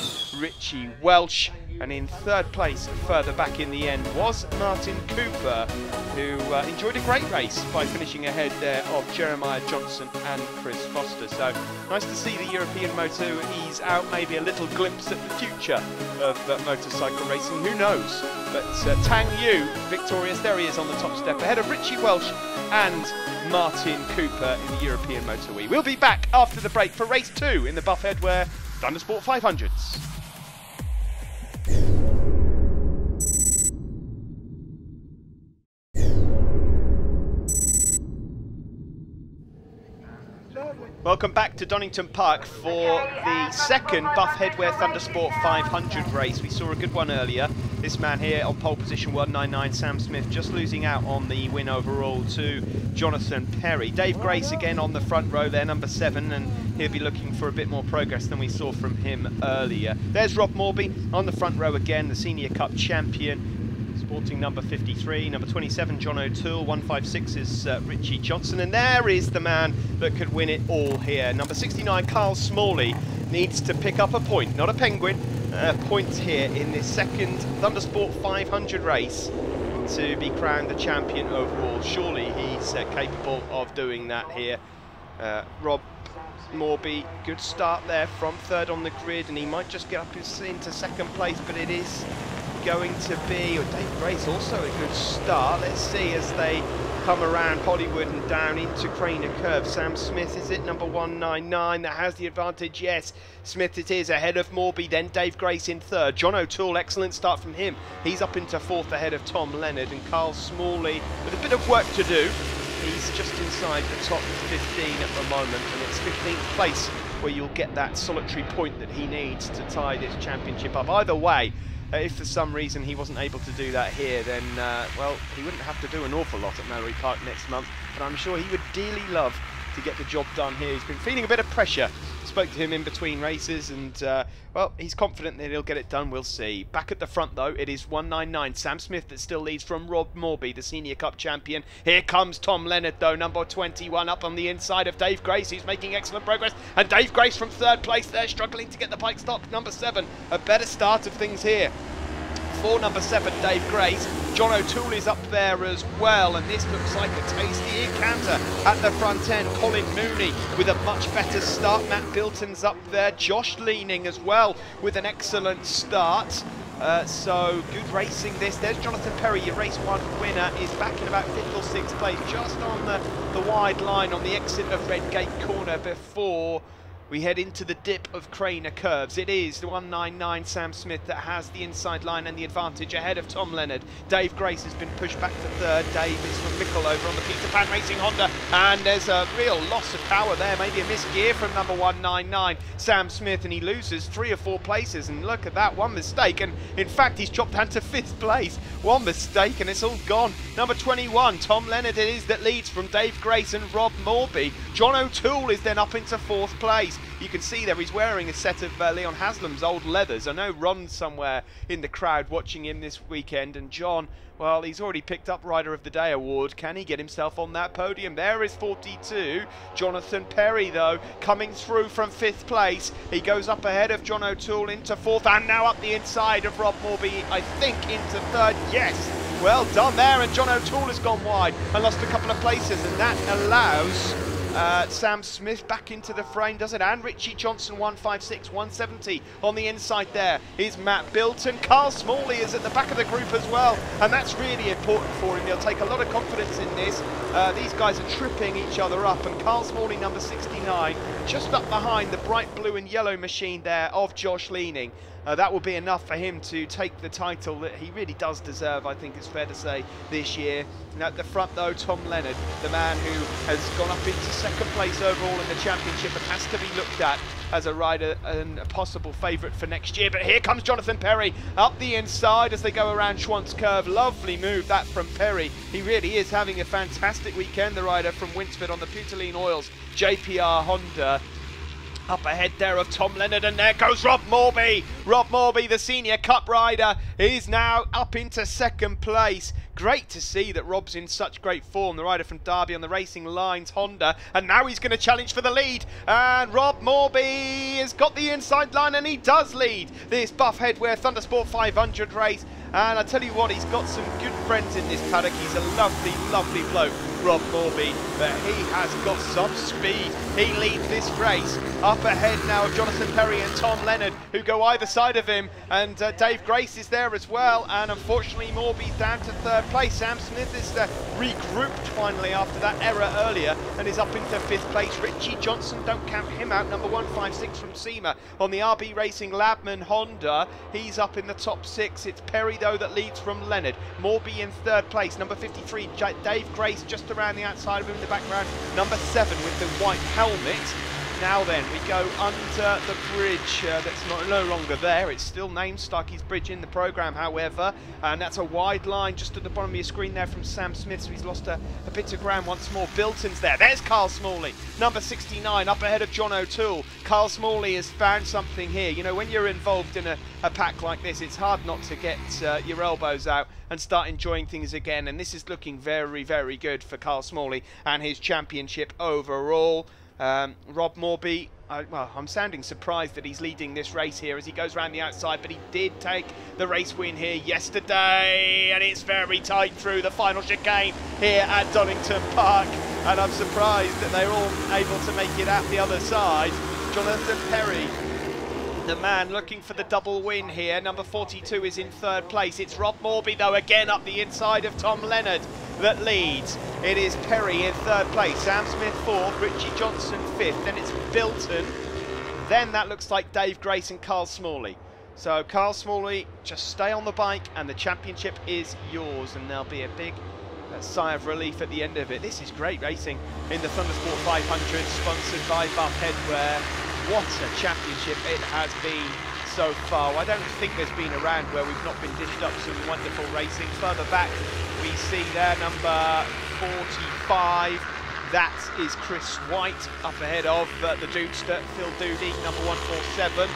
Richie Welsh. And in 3rd place, further back in the end, was Martin Cooper, who enjoyed a great race by finishing ahead there of Jeremiah Johnson and Chris Foster. So nice to see the European Moto E's out, maybe a little glimpse at the future of motorcycle racing, who knows. But Tang Yu, victorious, there he is on the top step, ahead of Richie Welsh and Martin Cooper in the European Moto E. We'll be back after the break for race 2 in the Buff Headwear Thundersport 500s. Welcome back to Donington Park for the 2nd Buff Headwear Thundersport 500 race. We saw a good one earlier. This man here on pole position 199, Sam Smith, just losing out on the win overall to Jonathan Perry. Dave Grace again on the front row there, number 7, and he'll be looking for a bit more progress than we saw from him earlier. There's Rob Morby on the front row again, the Senior Cup champion, sporting number 53, number 27, John O'Toole, 156 is Richie Johnson, and there is the man that could win it all here. Number 69, Carl Smalley, needs to pick up a point, not a penguin, a point here in this 2nd Thundersport 500 race to be crowned the champion overall. Surely he's capable of doing that here. Rob Morby, good start there from 3rd on the grid, and he might just get up into 2nd place, but it is going to be, Dave Grace also a good start. Let's see as they come around Hollywood and down into Craner Curve. Sam Smith, is it number 199 that has the advantage? Yes, Smith it is, ahead of Morby, then Dave Grace in 3rd. John O'Toole, excellent start from him. He's up into 4th ahead of Tom Leonard, and Carl Smalley with a bit of work to do. He's just inside the top 15 at the moment, and it's 15th place where you'll get that solitary point that he needs to tie this championship up. Either way, if for some reason he wasn't able to do that here, then, well, he wouldn't have to do an awful lot at Mallory Park next month, but I'm sure he would dearly love to get the job done here. He's been feeling a bit of pressure. Spoke to him in between races, and, well, he's confident that he'll get it done. We'll see. Back at the front, though, it is 199. Sam Smith that still leads from Rob Morby, the Senior Cup champion. Here comes Tom Leonard, though, number 21, up on the inside of Dave Grace, who's making excellent progress. And Dave Grace from 3rd place there, struggling to get the bike stopped. Number 7, a better start of things here for number 7, Dave Grace. John O'Toole is up there as well, and this looks like a tasty encounter at the front end. Colin Mooney with a much better start. Matt Bilton's up there. Josh Leaning as well with an excellent start. So good racing this. There's Jonathan Perry, your race 1 winner, is back in about 5th or 6th place, just on the wide line on the exit of Redgate Corner before we head into the dip of Craner Curves. It is the 199 Sam Smith that has the inside line and the advantage ahead of Tom Leonard. Dave Grace has been pushed back to 3rd. Dave is from Mickle over on the Peter Pan Racing Honda, and there's a real loss of power there, maybe a missed gear from number 199 Sam Smith, and he loses 3 or 4 places, and look at that, one mistake, and in fact he's dropped down to 5th place. One mistake and it's all gone. Number 21 Tom Leonard it is that leads from Dave Grace and Rob Morby. John O'Toole is then up into 4th place. You can see there he's wearing a set of Leon Haslam's old leathers. I know Ron's somewhere in the crowd watching him this weekend, and John, well, he's already picked up Rider of the Day award. Can he get himself on that podium? There is 42. Jonathan Perry, though, coming through from 5th place. He goes up ahead of John O'Toole into 4th, and now up the inside of Rob Morby, I think, into 3rd. Yes, well done there, and John O'Toole has gone wide and lost a couple of places, and that allows Sam Smith back into the frame, does it? And Richie Johnson, 156, 170 on the inside there is Matt Bilton. Carl Smalley is at the back of the group as well, and that's really important for him. He'll take a lot of confidence in this. These guys are tripping each other up, and Carl Smalley, number 69, just up behind the bright blue and yellow machine there of Josh Leaning. That will be enough for him to take the title that he really does deserve, I think it's fair to say, this year. And at the front, though, Tom Leonard, the man who has gone up into 2nd place overall in the championship and has to be looked at as a rider and a possible favourite for next year. But here comes Jonathan Perry up the inside as they go around Schwantz Curve. Lovely move that from Perry. He really is having a fantastic weekend, the rider from Winsford on the Putoline Oils JPR Honda. Up ahead there of Tom Leonard, and there goes Rob Morby. Rob Morby, the Senior Cup rider, is now up into 2nd place. Great to see that Rob's in such great form, the rider from Derby on the Racing Lines Honda, and now he's going to challenge for the lead. And Rob Morby has got the inside line, and he does lead this Buff Headwear Thundersport 500 race. And I tell you what, he's got some good friends in this paddock. He's a lovely, lovely bloke, Rob Morby, but he has got some speed. He leads this race. Up ahead now of Jonathan Perry and Tom Leonard, who go either side of him, and Dave Grace is there as well, and unfortunately Morby's down to 3rd place. Sam Smith is regrouped finally after that error earlier and is up into 5th place. Richie Johnson, don't count him out, number 156 from SEMA on the RB Racing Labman Honda. He's up in the top 6. It's Perry, though, that leads from Leonard. Morby in 3rd place, number 53. Dave Grace just around the outside of him in the background, number 7 with the white helmet. Now then, we go under the bridge that's no longer there. It's still named Starkey's Bridge in the programme, however, and that's a wide line just at the bottom of your screen there from Sam Smith, so he's lost a bit of ground once more. Bilton's there. There's Carl Smalley, number 69, up ahead of John O'Toole. Carl Smalley has found something here. You know, when you're involved in a pack like this, it's hard not to get your elbows out and start enjoying things again, and this is looking very, very good for Carl Smalley and his championship overall. Rob Morby, well, I'm sounding surprised that he's leading this race here as he goes around the outside, but he did take the race win here yesterday, and it's very tight through the final chicane here at Donington Park, and I'm surprised that they're all able to make it out the other side. Jonathan Perry, the man looking for the double win here, number 42, is in 3rd place. It's Rob Morby, though, again up the inside of Tom Leonard that leads. It is Perry in 3rd place, Sam Smith 4th, Richie Johnson 5th, then it's Bilton, then that looks like Dave Grace and Carl Smalley. So Carl Smalley, just stay on the bike and the championship is yours, and there'll be a big sigh of relief at the end of it. This is great racing in the Thundersport 500, sponsored by Buff Headwear. What a championship it has been so far. I don't think there's been a round where we've not been dished up some wonderful racing. Further back, we see there number 45. That is Chris White up ahead of the Dudester, Phil Doody, number 147,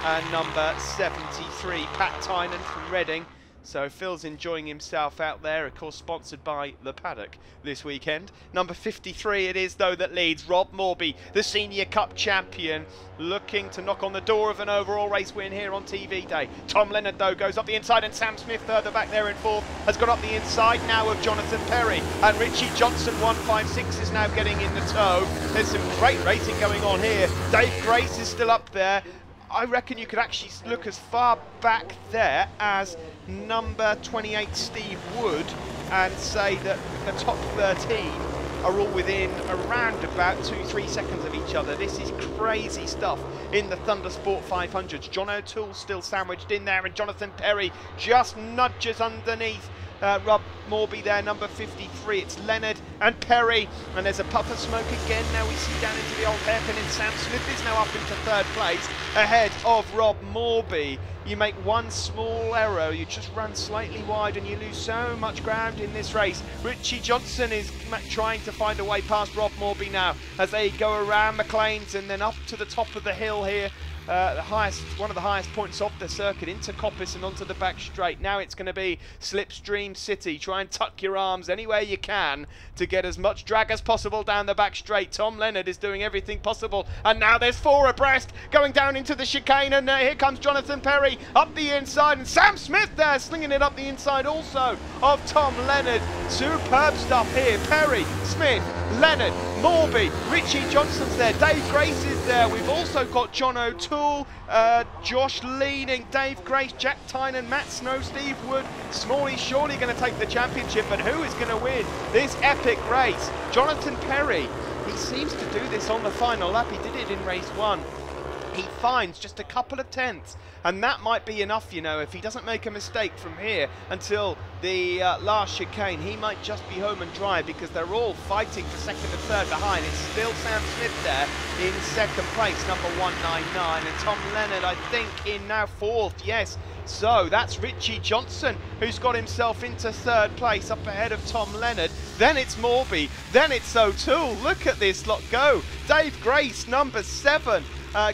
and number 73, Pat Tynan from Reading. So Phil's enjoying himself out there, of course sponsored by The Paddock this weekend. Number 53 it is, though, that leads. Rob Morby, the Senior Cup champion, looking to knock on the door of an overall race win here on TV Day. Tom Leonard, though, goes up the inside, and Sam Smith further back there in 4th has got up the inside now of Jonathan Perry. And Richie Johnson, 156, is now getting in the tow. There's some great racing going on here. Dave Grace is still up there. I reckon you could actually look as far back there as number 28 Steve Wood and say that the top 13 are all within around about 2-3 seconds of each other. This is crazy stuff in the Thundersport 500s. John O'Toole still sandwiched in there, and Jonathan Perry just nudges underneath Rob Morby there, number 53. It's Leonard and Perry, and there's a puff of smoke again. Now we see down into the old hairpin, and Sam Smith is now up into third place ahead of Rob Morby. You make one small error, you just run slightly wide and you lose so much ground in this race. Richie Johnson is trying to find a way past Rob Morby now as they go around McLean's and then up to the top of the hill here. One of the highest points of the circuit, into Coppice and onto the back straight. Now it's going to be Slipstream City. Try and tuck your arms anywhere you can to get as much drag as possible down the back straight. Tom Leonard is doing everything possible, and now there's 4 abreast going down into the chicane, and here comes Jonathan Perry up the inside, and Sam Smith there slinging it up the inside also of Tom Leonard. Superb stuff here. Perry, Smith, Leonard, Morby, Richie Johnson's there, Dave Grace is there. We've also got John O'Toole, Josh leading, Dave Grace, Jack Tynan, Matt Snow, Steve Wood. Smalley's surely going to take the championship, but who is going to win this epic race? Jonathan Perry, he seems to do this on the final lap. He did it in race 1. He finds just a couple of tenths, and that might be enough, you know, if he doesn't make a mistake from here until the last chicane. He might just be home and dry, because they're all fighting for second and third behind. It's still Sam Smith there in second place, number 199, and Tom Leonard, I think, in now 4th, yes. So that's Richie Johnson, who's got himself into third place, up ahead of Tom Leonard. Then it's Morby, then it's O'Toole. Look at this lot go. Dave Grace, number 7.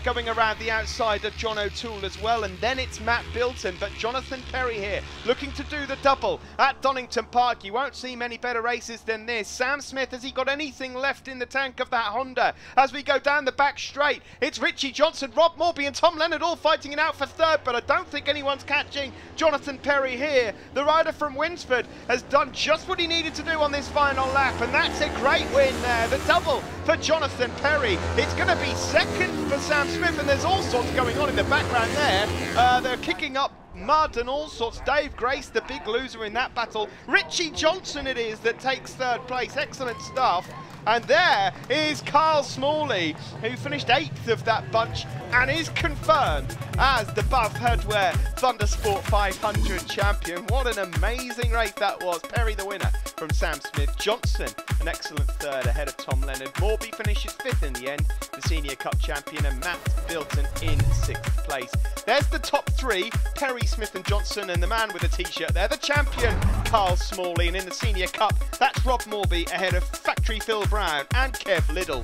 Going around the outside of John O'Toole as well, and then it's Matt Bilton, but Jonathan Perry here looking to do the double at Donington Park. You won't see many better races than this. Sam Smith, has he got anything left in the tank of that Honda? As we go down the back straight, it's Richie Johnson, Rob Morby and Tom Leonard all fighting it out for third, but I don't think anyone's catching Jonathan Perry here. The rider from Winsford has done just what he needed to do on this final lap, and that's a great win there. The double for Jonathan Perry. It's going to be second for Sam Smith, and there's all sorts going on in the background there. They're kicking up mud and all sorts. Dave Grace, the big loser in that battle. Richie Johnson it is that takes third place. Excellent stuff. And there is Carl Smalley, who finished 8th of that bunch and is confirmed as the Buff Headwear Thundersport 500 champion. What an amazing race that was. Perry the winner from Sam Smith. Johnson, an excellent third ahead of Tom Leonard. Morby finishes 5th in the end, the Senior Cup champion, and Matt Bilton in 6th place. There's the top 3, Perry, Smith and Johnson, and the man with a t-shirt there, the champion, Carl Smalley. And in the Senior Cup, that's Rob Morby ahead of Factory Phil Brown and Kev Liddell.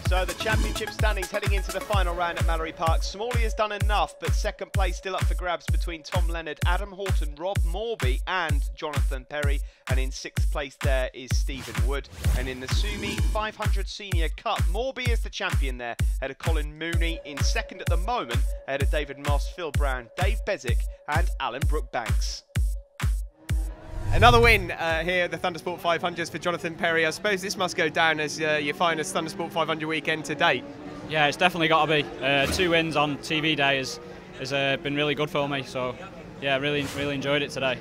So the championship standings heading into the final round at Mallory Park. Smalley has done enough, but second place still up for grabs between Tom Leonard, Adam Horton, Rob Morby and Jonathan Perry. And in 6th place there is Stephen Wood. And in the Sumi 500 Senior Cup, Morby is the champion there, ahead of Colin Mooney. In 2nd at the moment, ahead of David Moss, Phil Brown, Dave Bezic and Alan Brookbanks. Another win here at the Thundersport 500s for Jonathan Perry. I suppose this must go down as your finest Thundersport 500 weekend to date. Yeah, it's definitely got to be. 2 wins on TV day has been really good for me. So, yeah, really enjoyed it today.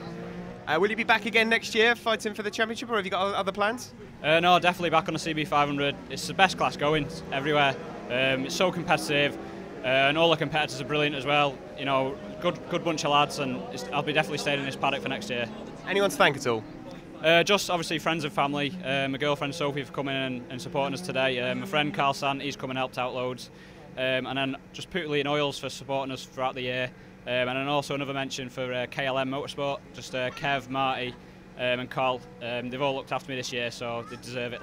Will you be back again next year fighting for the championship, or have you got other plans? No, definitely back on the CB 500. It's the best class going everywhere. It's so competitive, and all the competitors are brilliant as well. You know, good bunch of lads, and I'll be definitely staying in this paddock for next year. Anyone to thank at all? Just obviously friends and family. My girlfriend Sophie for coming in and supporting us today. My friend Carl Sant, he's come and helped out loads. And then just Pootley and Oils for supporting us throughout the year. And then also another mention for KLM Motorsport, just Kev, Marty and Carl. They've all looked after me this year, so they deserve it.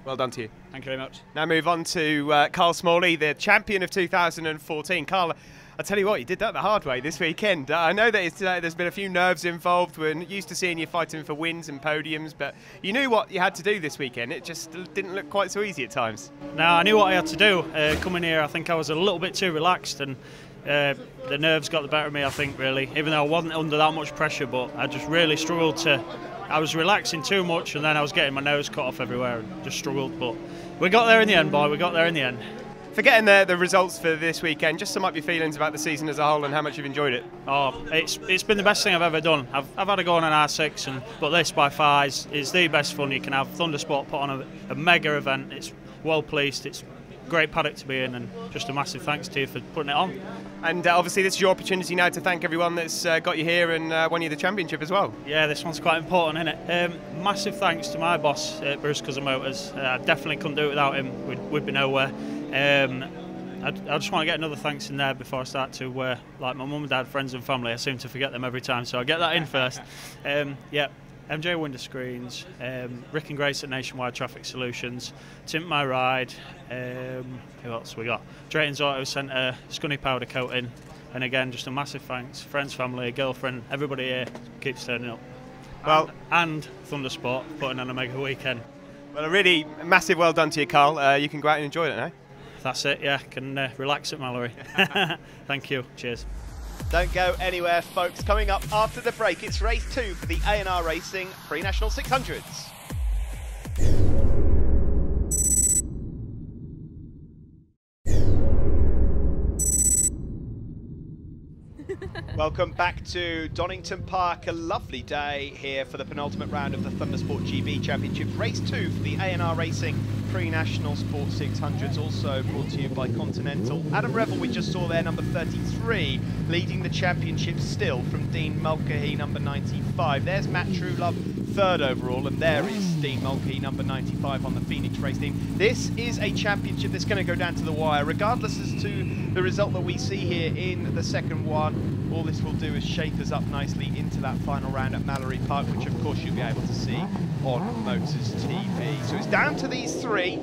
Well done to you. Thank you very much. Now move on to Carl Smalley, the champion of 2014. Carl, I'll tell you what, you did that the hard way this weekend. I know that there's been a few nerves involved. We're used to seeing you fighting for wins and podiums, but you knew what you had to do this weekend. It just didn't look quite so easy at times. No, I knew what I had to do. Coming here, I think I was a little bit too relaxed, and the nerves got the better of me, I think, really. Even though I wasn't under that much pressure, but I just really struggled to... I was relaxing too much, and then I was getting my nose cut off everywhere and just struggled. But we got there in the end, boy. We got there in the end. Forgetting the results for this weekend, just sum up your feelings about the season as a whole and how much you've enjoyed it. Oh, it's been the best thing I've ever done. I've had a go on an R6, but this by far is the best fun you can have. Thundersport put on a mega event. It's well placed. It's a great paddock to be in, and just a massive thanks to you for putting it on. And obviously this is your opportunity now to thank everyone that's got you here and won you the championship as well. Yeah, this one's quite important, isn't it? Massive thanks to my boss, Bruce Cousin Motors. I definitely couldn't do it without him. We'd be nowhere. I just want to get another thanks in there before I start to, like my mum and dad, friends and family. I seem to forget them every time, so I'll get that in first. Yeah, MJ Window Screens, Rick and Grace at Nationwide Traffic Solutions, Tint My Ride, who else we got? Drayton's Auto Centre, Scunny Powder Coating, and again, just a massive thanks. Friends, family, girlfriend, everybody here keeps turning up. Well, and Thundersport putting on a mega weekend. Well, a really massive well done to you, Carl. You can go out and enjoy it now. That's it, yeah. Can relax at Mallory. Thank you. Cheers. Don't go anywhere, folks. Coming up after the break, it's race 2 for the A&R Racing Pre-National 600s. Welcome back to Donington Park. A lovely day here for the penultimate round of the Thundersport GB Championship. Race 2 for the A&R Racing Pre-National Sport 600s, also brought to you by Continental. Adam Revel, we just saw there, number 33, leading the championship still from Dean Mulcahy, number 95. There's Matt Truelove, 3rd overall, and there is Dean Mulcahy, number 95 on the Phoenix race team. This is a championship that's going to go down to the wire, regardless as to the result that we see here in the second one. All this will do is shape us up nicely into that final round at Mallory Park, which of course you'll be able to see on Motors TV. So it's down to these three.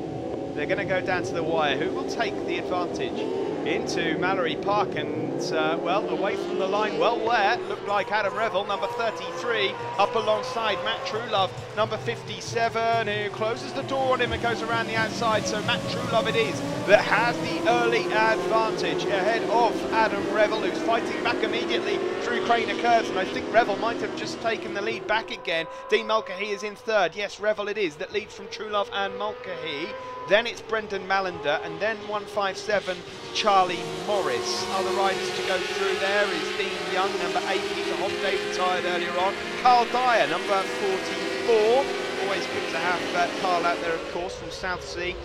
They're going to go down to the wire. Who will take the advantage into Mallory Park? And, well, away from the line, well there, looked like Adam Revel, number 33, up alongside Matt Truelove, number 57, who closes the door on him and goes around the outside. So Matt Truelove it is that has the early advantage ahead of Adam Revel, who's fighting back immediately through Craner Curves. And I think Revel might have just taken the lead back again. Dean Mulcahy is in 3rd. Yes, Revel it is that leads from Truelove and Mulcahy. Then it's Brendan Mallender, and then 157 Charlie Morris. Other riders to go through there is Dean Young, number 8, Peter Hobday, retired earlier on. Carl Dyer, number 44. Always good to have Carl out there, of course, from Southsea.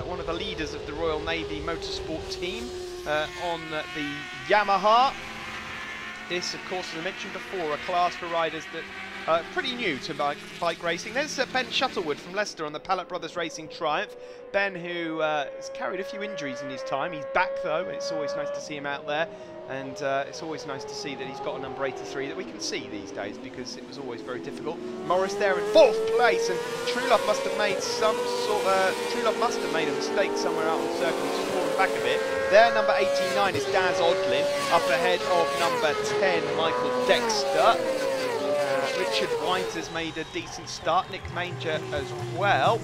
One of the leaders of the Royal Navy Motorsport team on the Yamaha. This, of course, as I mentioned before, a class for riders that pretty new to bike racing. There's Ben Shuttlewood from Leicester on the Pallet Brothers Racing Triumph. Ben, who has carried a few injuries in his time. He's back though, and it's always nice to see him out there. And it's always nice to see that he's got a number 83 that we can see these days, because it was always very difficult. Morris there in 4th place, and Truelove must have made a mistake somewhere out on circle, just fallen back a bit. There, number 89 is Daz Odlin, up ahead of number 10, Michael Dexter. Richard White has made a decent start, Nick Manger as well.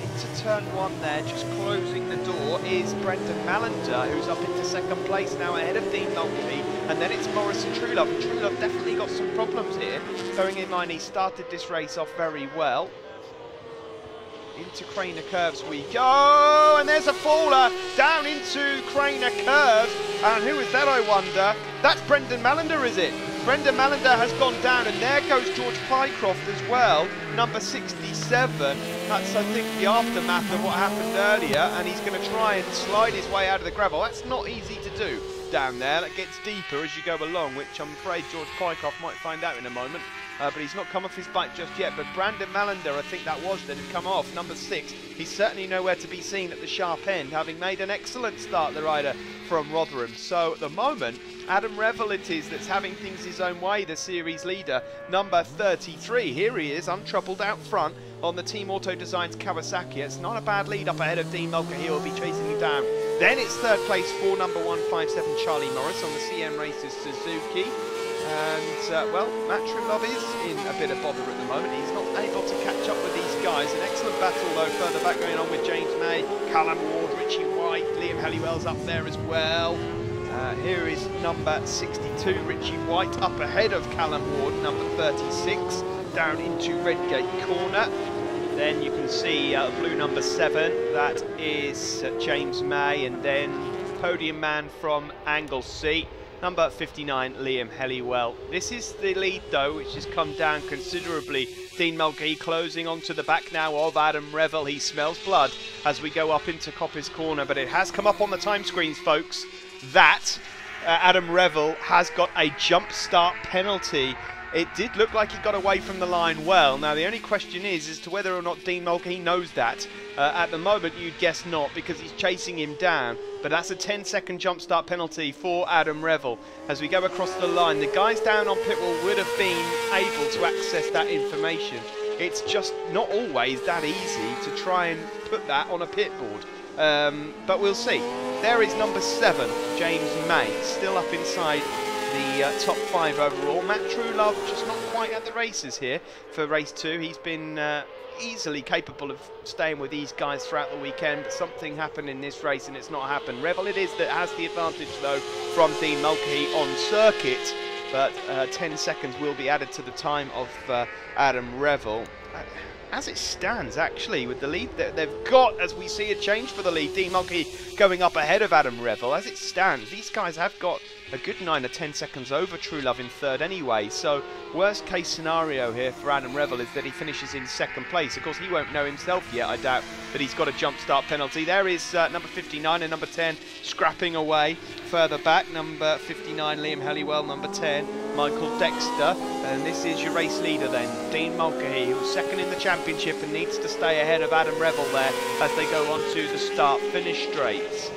Into turn 1 there, just closing the door, is Brendan Mallender, who's up into 2nd place now ahead of Dean Mulcahy. And then it's Morris and Truelove. And Truelove definitely got some problems here. Bearing in mind he started this race off very well. Into Craner Curves we go, and there's a faller down into Craner Curves. And who is that, I wonder? That's Brendan Mallender, is it? Brendan Mallender has gone down, and there goes George Pycroft as well, number 67. That's, I think, the aftermath of what happened earlier, and he's going to try and slide his way out of the gravel. That's not easy to do down there. That gets deeper as you go along, which I'm afraid George Pycroft might find out in a moment. But he's not come off his bike just yet. But Brendan Mallender, I think that was, that had come off, number 6. He's certainly nowhere to be seen at the sharp end, having made an excellent start, the rider from Rotherham. So at the moment, Adam Revel it is that's having things his own way, the series leader, number 33. Here he is, untroubled out front on the Team Auto Designs Kawasaki. It's not a bad lead up ahead of Dean Mulcahy. He'll be chasing him down. Then it's 3rd place for number 157 Charlie Morris on the CM Racers Suzuki. And, well, Matt Truelove is in a bit of bother at the moment. He's not able to catch up with these guys. An excellent battle, though, further back going on with James May, Callum Ward, Richie White, Liam Halliwell's up there as well. Here is number 62, Richie White, up ahead of Callum Ward, number 36, down into Redgate Corner. Then you can see blue number 7, that is James May, and then podium man from Anglesey, number 59, Liam Helliwell. This is the lead though, which has come down considerably. Dean Mulcahy closing onto the back now of Adam Revel. He smells blood as we go up into Coppice Corner, but it has come up on the time screens, folks, that Adam Revel has got a jump start penalty. It did look like he got away from the line well. Now the only question is as to whether or not Dean Mulcahy knows that. At the moment you'd guess not, because he's chasing him down, but that's a 10-second jump start penalty for Adam Revel. As we go across the line, the guys down on pit wall would have been able to access that information. It's just not always that easy to try and put that on a pit board. But we'll see. There is number 7, James May, still up inside the top 5 overall. Matt Truelove just not quite at the races here for race 2. He's been easily capable of staying with these guys throughout the weekend, but something happened in this race and it's not happened. Revel it is that has the advantage though from Dean Mulcahy on circuit, but 10 seconds will be added to the time of Adam Revel. As it stands, actually, with the lead that they've got, as we see a change for the lead, Dean Mulcahy going up ahead of Adam Revel. As it stands, these guys have got a good 9 or 10 seconds over Truelove in 3rd anyway. So, worst case scenario here for Adam Revel is that he finishes in 2nd place. Of course, he won't know himself yet, I doubt, that he's got a jump start penalty. There is number 59 and number 10 scrapping away further back. Number 59, Liam Helliwell, number 10, Michael Dexter. And this is your race leader then, Dean Mulcahy, who's 2nd in the championship and needs to stay ahead of Adam Revel there as they go on to the start-finish straights.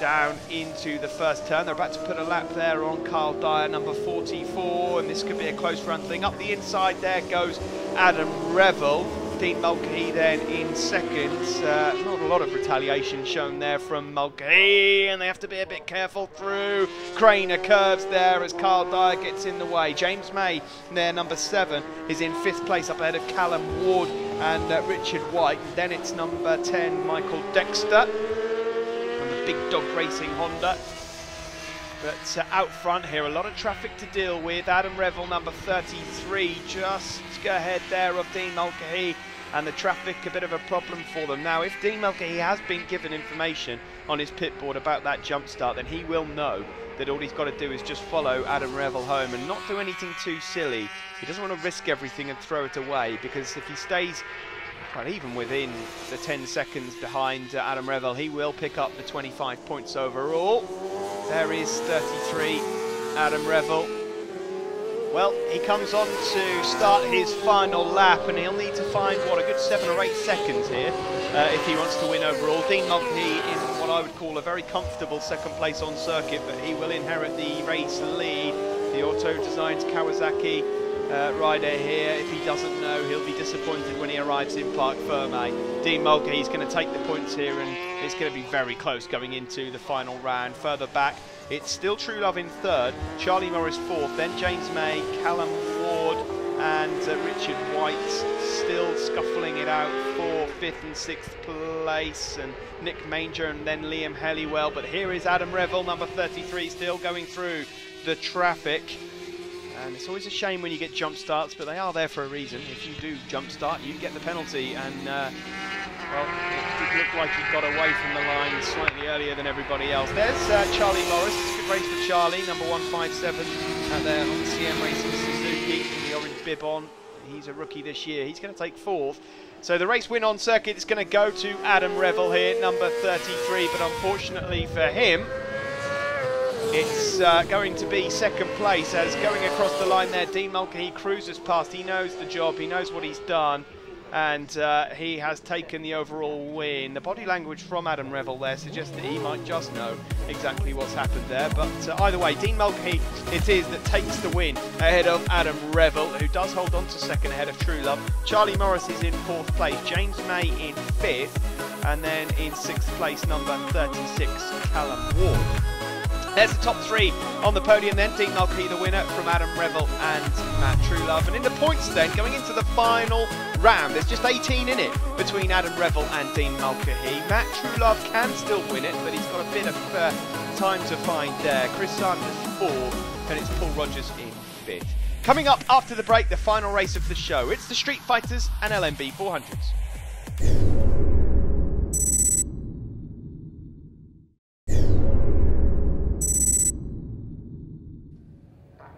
Down into the first turn, they're about to put a lap there on Carl Dyer, number 44, and this could be a close run thing. Up the inside, there goes Adam Revel. Dean Mulcahy then in 2nd. Not a lot of retaliation shown there from Mulcahy, and they have to be a bit careful through Craner curves there as Carl Dyer gets in the way. James May, there, number 7, is in 5th place up ahead of Callum Ward and Richard White. Then it's number 10, Michael Dexter, Big Dog Racing Honda. But out front here, a lot of traffic to deal with. Adam Revel, number 33, just ahead there of Dean Mulcahy, and the traffic a bit of a problem for them. Now, if Dean Mulcahy has been given information on his pit board about that jump start, then he will know that all he's got to do is just follow Adam Revel home and not do anything too silly. He doesn't want to risk everything and throw it away, because if he stays, well, even within the 10 seconds behind Adam Revel, he will pick up the 25 points overall. There is 33, Adam Revel. Well, he comes on to start his final lap, and he'll need to find, what, a good 7 or 8 seconds here if he wants to win overall. Dean Mulcahy in what I would call a very comfortable 2nd place on circuit, but he will inherit the race lead. The Auto Designs Kawasaki rider here. If he doesn't know, he'll be disappointed when he arrives in Parc Fermé. Dean Mulcahy's going to take the points here, and it's going to be very close going into the final round. Further back, it's still Truelove in 3rd, Charlie Morris 4th, then James May, Callum Ward and Richard White still scuffling it out for 5th and 6th place, and Nick Manger and then Liam Helliwell. But here is Adam Revel, number 33, still going through the traffic. And it's always a shame when you get jump starts, but they are there for a reason. If you do jump start, you get the penalty, and well, it did look like he got away from the line slightly earlier than everybody else. There's Charlie Morris. It's a good race for Charlie, number 157 out there on CM Racing Suzuki with the orange bib on. He's a rookie this year. He's going to take 4th. So the race win on circuit is going to go to Adam Revel here, number 33, but unfortunately for him, it's going to be 2nd place, as going across the line there, Dean Mulcahy cruises past. He knows the job, he knows what he's done, and he has taken the overall win. The body language from Adam Revel there suggests that he might just know exactly what's happened there, but either way, Dean Mulcahy it is that takes the win ahead of Adam Revel, who does hold on to 2nd ahead of Truelove. Charlie Morris is in 4th place, James May in 5th, and then in 6th place, number 36, Callum Ward. There's the top 3 on the podium then. Dean Mulcahy the winner from Adam Revel and Matt Truelove. And in the points then, going into the final round, there's just 18 in it between Adam Revel and Dean Mulcahy. Matt Truelove can still win it, but he's got a bit of time to find there. Chris Sanders 4th, and it's Paul Rogers in 5th. Coming up after the break, the final race of the show. It's the Street Fighters and LMB 400s.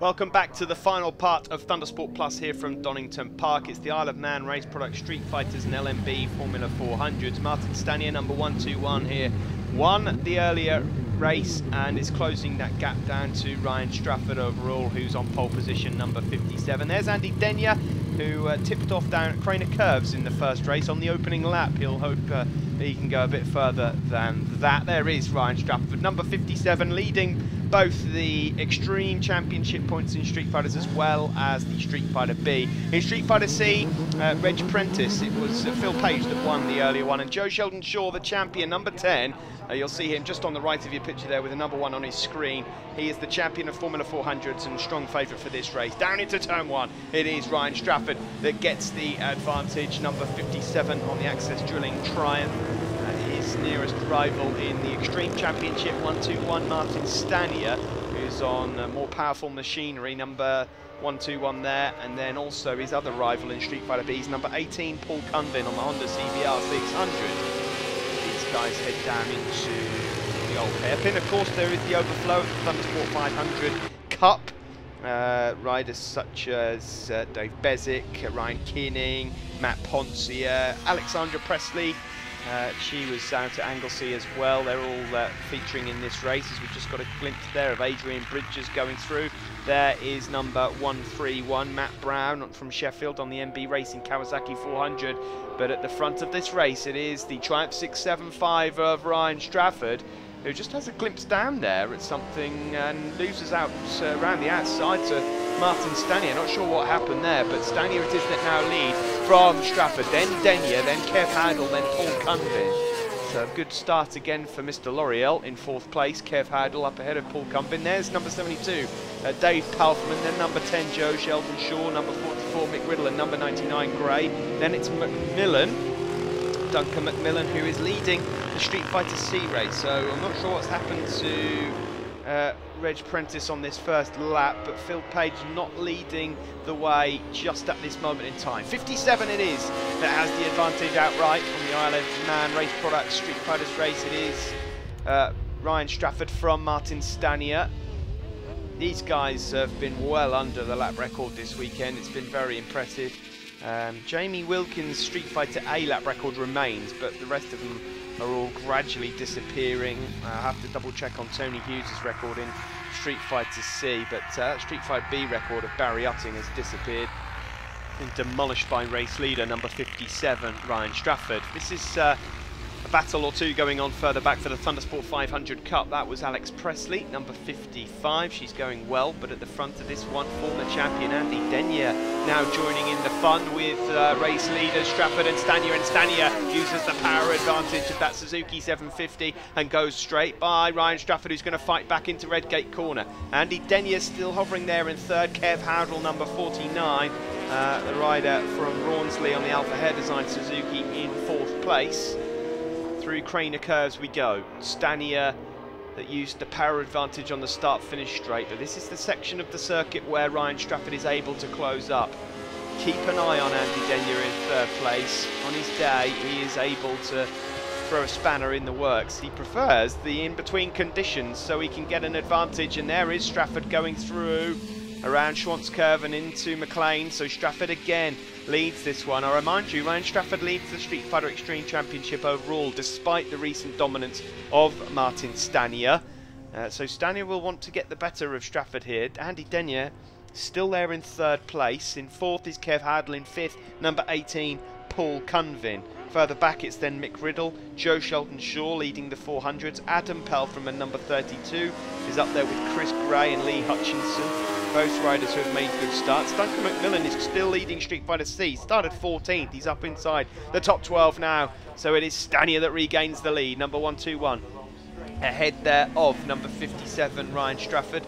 Welcome back to the final part of Thundersport Plus here from Donington Park. It's the Isle of Man race product Street Fighters and LMB Formula 400s. Martin Stanier, number 121 here, won the earlier race and is closing that gap down to Ryan Strafford overall, who's on pole position, number 57. There's Andy Denyer, who tipped off down at Craner Curves in the first race on the opening lap. He'll hope he can go a bit further than that. There is Ryan Strafford, number 57, leading both the Extreme Championship points in Street Fighters as well as the Street Fighter B. In Street Fighter C, Reg Prentice, it was Phil Page that won the earlier one, and Joe Sheldon Shaw, the champion, number 10. You'll see him just on the right of your picture there with the number 1 on his screen. He is the champion of Formula 400s and strong favourite for this race. Down into turn 1, it is Ryan Strafford that gets the advantage, number 57 on the Access Drilling Triumph. His nearest rival in the Extreme Championship, 121, Martin Stanier, who's on more powerful machinery, number 121 there, and then also his other rival in Street Fighter B's, number 18, Paul Cunvin on the Honda CBR 600. These guys head down into the old hairpin. Of course, there is the overflow of the Thundersport 500 Cup. Riders such as Dave Bezic, Ryan Kearning, Matt Poncia, Alexandra Presley. She was down to Anglesey as well. They're all featuring in this race, as we've just got a glimpse there of Adrian Bridges going through. There is number 131, Matt Brown from Sheffield on the MB Racing Kawasaki 400. But at the front of this race, it is the Triumph 675 of Ryan Strafford, who just has a glimpse down there at something and loses out around the outside to Martin Stanier. Not sure what happened there, but Stanier it is that now lead from Strafford, then Denyer, then Kev Howdle, then Paul Cunvin. So a good start again for Mr. L'Oreal in 4th place. Kev Howdle up ahead of Paul Cunvin. There's number 72, Dave Palfman, then number 10, Joe Sheldon Shaw, number 44, Mick Riddle, and number 99, Gray. Then it's Macmillan, Duncan Macmillan, who is leading the Street Fighter C race. So I'm not sure what's happened to Reg Prentice on this first lap, but Phil Page not leading the way just at this moment in time. 57 it is that has the advantage outright on the Isle of Man race product Street Fighters race. It is Ryan Strafford from Martin Stanier. These guys have been well under the lap record this weekend. It's been very impressive. Jamie Wilkins' Street Fighter A lap record remains, but the rest of them are all gradually disappearing. I have to double check on Tony Hughes' record in Street Fighter C, but Street Fighter B record of Barry Utting has disappeared, been demolished by race leader number 57, Ryan Strafford. This is a battle or two going on further back for the Thundersport 500 Cup. That was Alex Presley, number 55. She's going well, but at the front of this one, former champion Andy Denyer now joining in the fun with race leaders Strafford and Stanier. And Stanier uses the power advantage of that Suzuki 750 and goes straight by Ryan Strafford, who's going to fight back into Redgate corner. Andy Denyer still hovering there in 3rd. Kev Howdle, number 49, the rider from Rawnsley on the Alpha Hair Design Suzuki, in 4th place. Through Craner Curves we go. Stanier that used the power advantage on the start-finish straight, but this is the section of the circuit where Ryan Strafford is able to close up. Keep an eye on Andy Denyer in 3rd place. On his day, he is able to throw a spanner in the works. He prefers the in-between conditions so he can get an advantage, and there is Strafford going through around Schwantz Curve and into McLean. So Strafford again leads this one. I remind you, Ryan Strafford leads the Street Fighter Extreme Championship overall, despite the recent dominance of Martin Stanier. So Stanier will want to get the better of Strafford here. Andy Denyer still there in 3rd place. In 4th is Kev Howdle. In 5th, number 18, Paul Cunvin. Further back it's then Mick Riddle, Joe Sheldon Shaw leading the 400s. Adam Pelfram at number 32 is up there with Chris Gray and Lee Hutchinson. Both riders who have made good starts. Duncan Macmillan is still leading Street Fighter C. Started 14th, he's up inside the top 12 now. So it is Stanier that regains the lead, number 121. Ahead there of number 57, Ryan Strafford.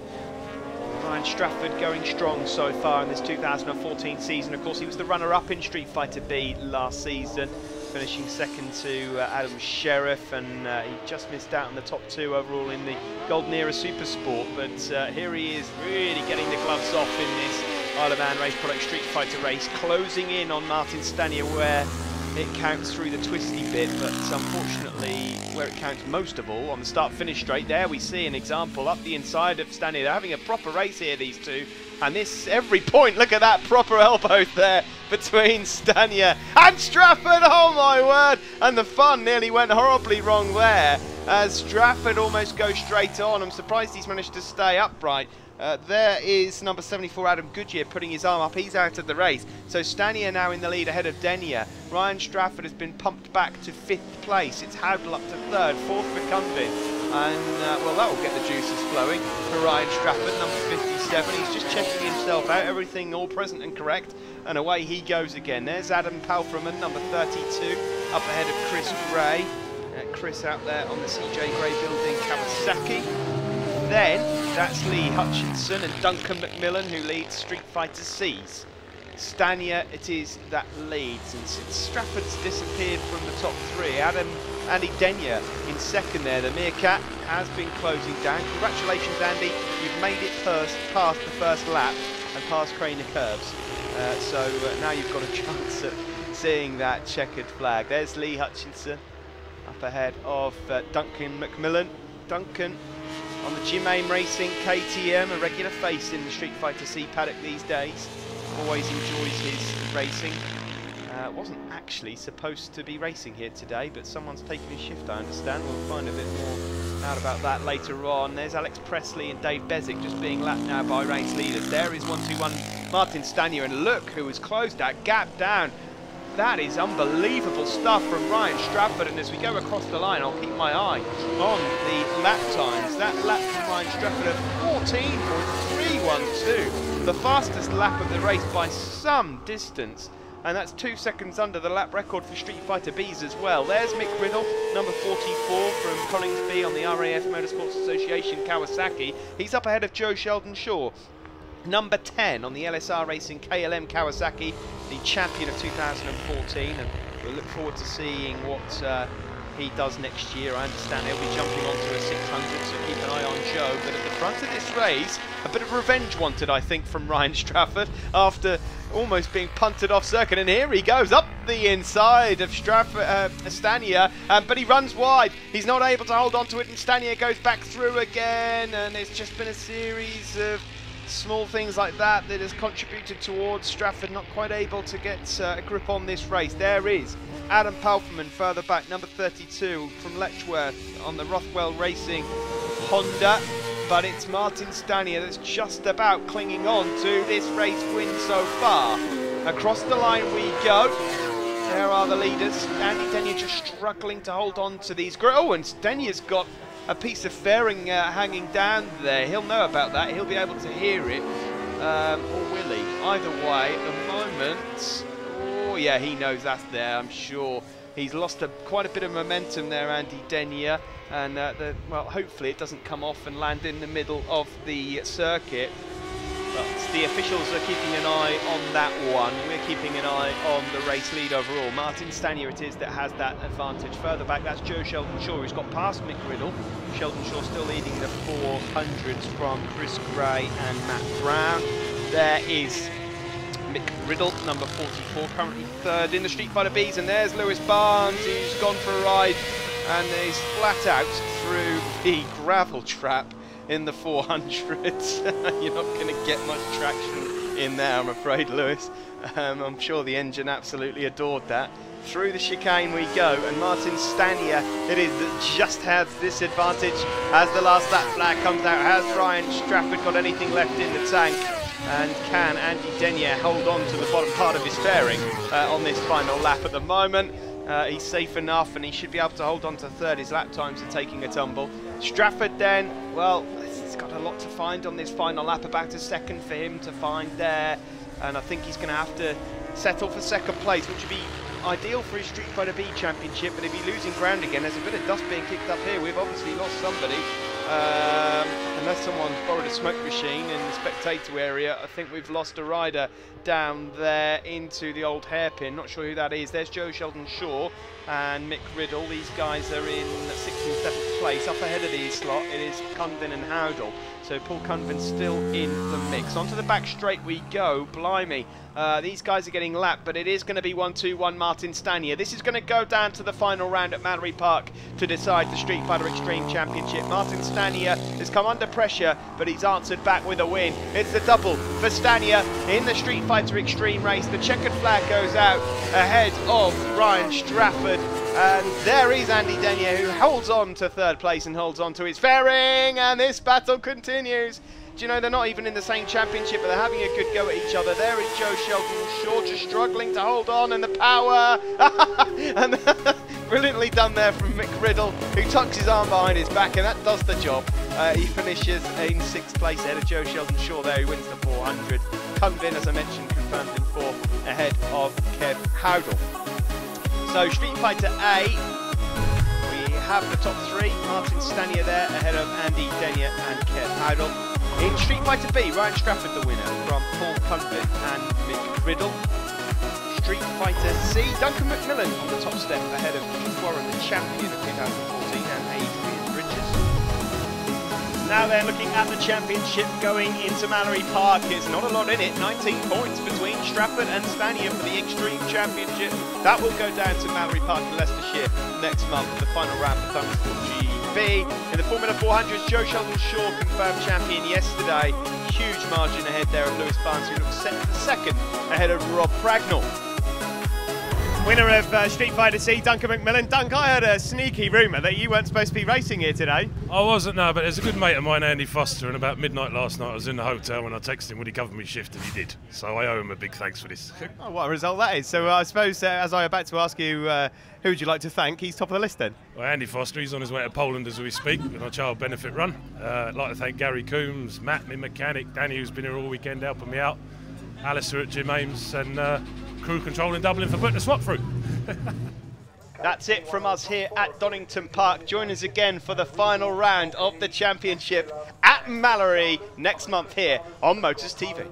Ryan Strafford going strong so far in this 2014 season. Of course, he was the runner-up in Street Fighter B last season, finishing 2nd to Adam Sheriff, and he just missed out on the top 2 overall in the Golden Era Super Sport. But here he is, really getting the gloves off in this Isle of Man race product Street Fighter race, closing in on Martin Stanier, where it counts through the twisty bit, but unfortunately where it counts most of all, on the start-finish straight, there we see an example up the inside of Stania. They're having a proper race here, these two, and this, every point, look at that proper elbow there between Stania and Strafford, oh my word, and the fun nearly went horribly wrong there, as Strafford almost goes straight on. I'm surprised he's managed to stay upright. There is number 74, Adam Goodyear, putting his arm up. He's out of the race. So Stania now in the lead ahead of Denia. Ryan Strafford has been pumped back to 5th place. It's Howdle up to 3rd, 4th for Cundiff. And, well, that will get the juices flowing for Ryan Strafford, number 57. He's just checking himself out, everything all present and correct. And away he goes again. There's Adam Palfreman, number 32, up ahead of Chris Gray. Chris out there on the CJ Gray building, Kawasaki. Then that's Lee Hutchinson and Duncan McMillan, who leads Street Fighter C's. Stania it is that leads, and since Strafford's disappeared from the top 3, Andy Denia in 2nd there. The Meerkat has been closing down. Congratulations, Andy, you've made it past the first lap and past Craner Curves. So now you've got a chance at seeing that checkered flag. There's Lee Hutchinson up ahead of Duncan McMillan. Duncan on the Jim Aim Racing KTM, a regular face in the Street Fighter C paddock these days. Always enjoys his racing. Wasn't actually supposed to be racing here today, but someone's taken his shift, I understand. We'll find a bit more out about that later on. There's Alex Presley and Dave Bezic just being lapped now by race leaders. There is 1-2-1 Martin Stania, and look who has closed that gap down. That is unbelievable stuff from Ryan Strafford, and as we go across the line, I'll keep my eye on the lap times. That lap from Ryan Strafford of 14.312, the fastest lap of the race by some distance, and that's 2 seconds under the lap record for Street Fighter B's as well. There's Mick Riddle, number 44 from Collingsby on the RAF Motorsports Association Kawasaki. He's up ahead of Joe Sheldon Shaw. Number 10 on the LSR Racing KLM Kawasaki, the champion of 2014, and we'll look forward to seeing what he does next year. I understand he'll be jumping onto a 600, so keep an eye on Joe. But at the front of this race, a bit of revenge wanted, I think, from Ryan Strafford after almost being punted off circuit. And here he goes up the inside of Stania, but he runs wide. He's not able to hold on to it, and Stania goes back through again. And it's just been a series of small things like that that has contributed towards Strafford not quite able to get a grip on this race. There is Adam Palfreman further back, number 32 from Letchworth on the Rothwell Racing Honda, but it's Martin Stania that's just about clinging on to this race win so far. Across the line we go. There are the leaders. Andy Denia just struggling to hold on to these. Oh, and Stania's got a piece of fairing hanging down there. He'll know about that. He'll be able to hear it. Or will he? Either way, at the moment... Oh, yeah, he knows that's there, I'm sure. He's lost quite a bit of momentum there, Andy Denia. And, well, hopefully it doesn't come off and land in the middle of the circuit. But the officials are keeping an eye on that one. We're keeping an eye on the race lead overall. Martin Stania it is that has that advantage. Further back, that's Joe Sheldon Shaw, who's got past Mick Riddle. Sheldon Shaw still leading the 400s from Chris Gray and Matt Brown. There is Mick Riddle, number 44, currently 3rd in the Street Fighter B's. And there's Lewis Barnes, who's gone for a ride and is flat out through the gravel trap in the 400s. You're not going to get much traction in there, I'm afraid, Lewis. I'm sure the engine absolutely adored that. Through the chicane we go, and Martin Stania it is that just has this advantage as the last lap flag comes out. Has Ryan Strafford got anything left in the tank? And can Andy Denia hold on to the bottom part of his fairing on this final lap at the moment? He's safe enough, and he should be able to hold on to 3rd. His lap times are taking a tumble. Strafford then, well, he's got a lot to find on this final lap, about a 2nd for him to find there, and I think he's going to have to settle for 2nd place, which would be ideal for his Street Fighter B championship. But if he's losing ground again, there's a bit of dust being kicked up here. We've obviously lost somebody, unless someone borrowed a smoke machine in the spectator area. I think we've lost a rider down there into the old hairpin. Not sure who that is. There's Joe Sheldon Shaw, and Mick Riddle. These guys are in 6th and 7th place. Up ahead of these slot, it is Cunvin and Howdell. So Paul Cunvin still in the mix. Onto the back straight we go. Blimey. These guys are getting lapped, but it is going to be 1-2-1 Martin Stanier. This is going to go down to the final round at Mallory Park to decide the Street Fighter Extreme Championship. Martin Stanier has come under pressure, but he's answered back with a win. It's the double for Stanier in the Street Fighter Extreme race. The checkered flag goes out ahead of Ryan Strafford. And there is Andy Denier, who holds on to 3rd place and holds on to his fairing, and this battle continues. Do you know, they're not even in the same championship, but they're having a good go at each other. There is Joe Sheldon-Shaw just struggling to hold on, and the power, and brilliantly done there from Mick Riddle, who tucks his arm behind his back, and that does the job. He finishes in 6th place ahead of Joe Sheldon-Shaw there, who wins the 400. Cunvin, as I mentioned, confirmed in 4th ahead of Kev Howdell. So Street Fighter A, we have the top 3. Martin Stanier there ahead of Andy Denier and Kev Howdell. In Street Fighter B, Ryan Strafford the winner from Paul Cunvin and Mick Riddle. Street Fighter C, Duncan McMillan on the top step ahead of Keith Warren, the champion of 2014, and Adrian Bridges. Now they're looking at the championship going into Mallory Park. It's not a lot in it, 19 points between Strafford and Stanier for the Extreme Championship. That will go down to Mallory Park in Leicestershire next month, the final round for Thundersport GB. In the Formula 400s, Joe Sheldon-Shaw confirmed champion yesterday. Huge margin ahead there of Lewis Barnes, who looks set for 2nd ahead of Rob Pragnall. Winner of Street Fighter C, Duncan McMillan. Dunk, I heard a sneaky rumour that you weren't supposed to be racing here today. I wasn't, no, but there's a good mate of mine, Andy Foster, and about midnight last night I was in the hotel and I texted him would he cover me shift, and he did. So I owe him a big thanks for this. Oh, what a result that is. So I suppose, as I was about to ask you, who would you like to thank? He's top of the list then. Well, Andy Foster, he's on his way to Poland as we speak with our child benefit run. I'd like to thank Gary Coombs, Matt, my mechanic, Danny, who's been here all weekend helping me out, Alistair at Jim Ames, and crew control in Dublin for putting the swap through. That's it from us here at Donington Park. Join us again for the final round of the championship at Mallory next month here on Motors TV.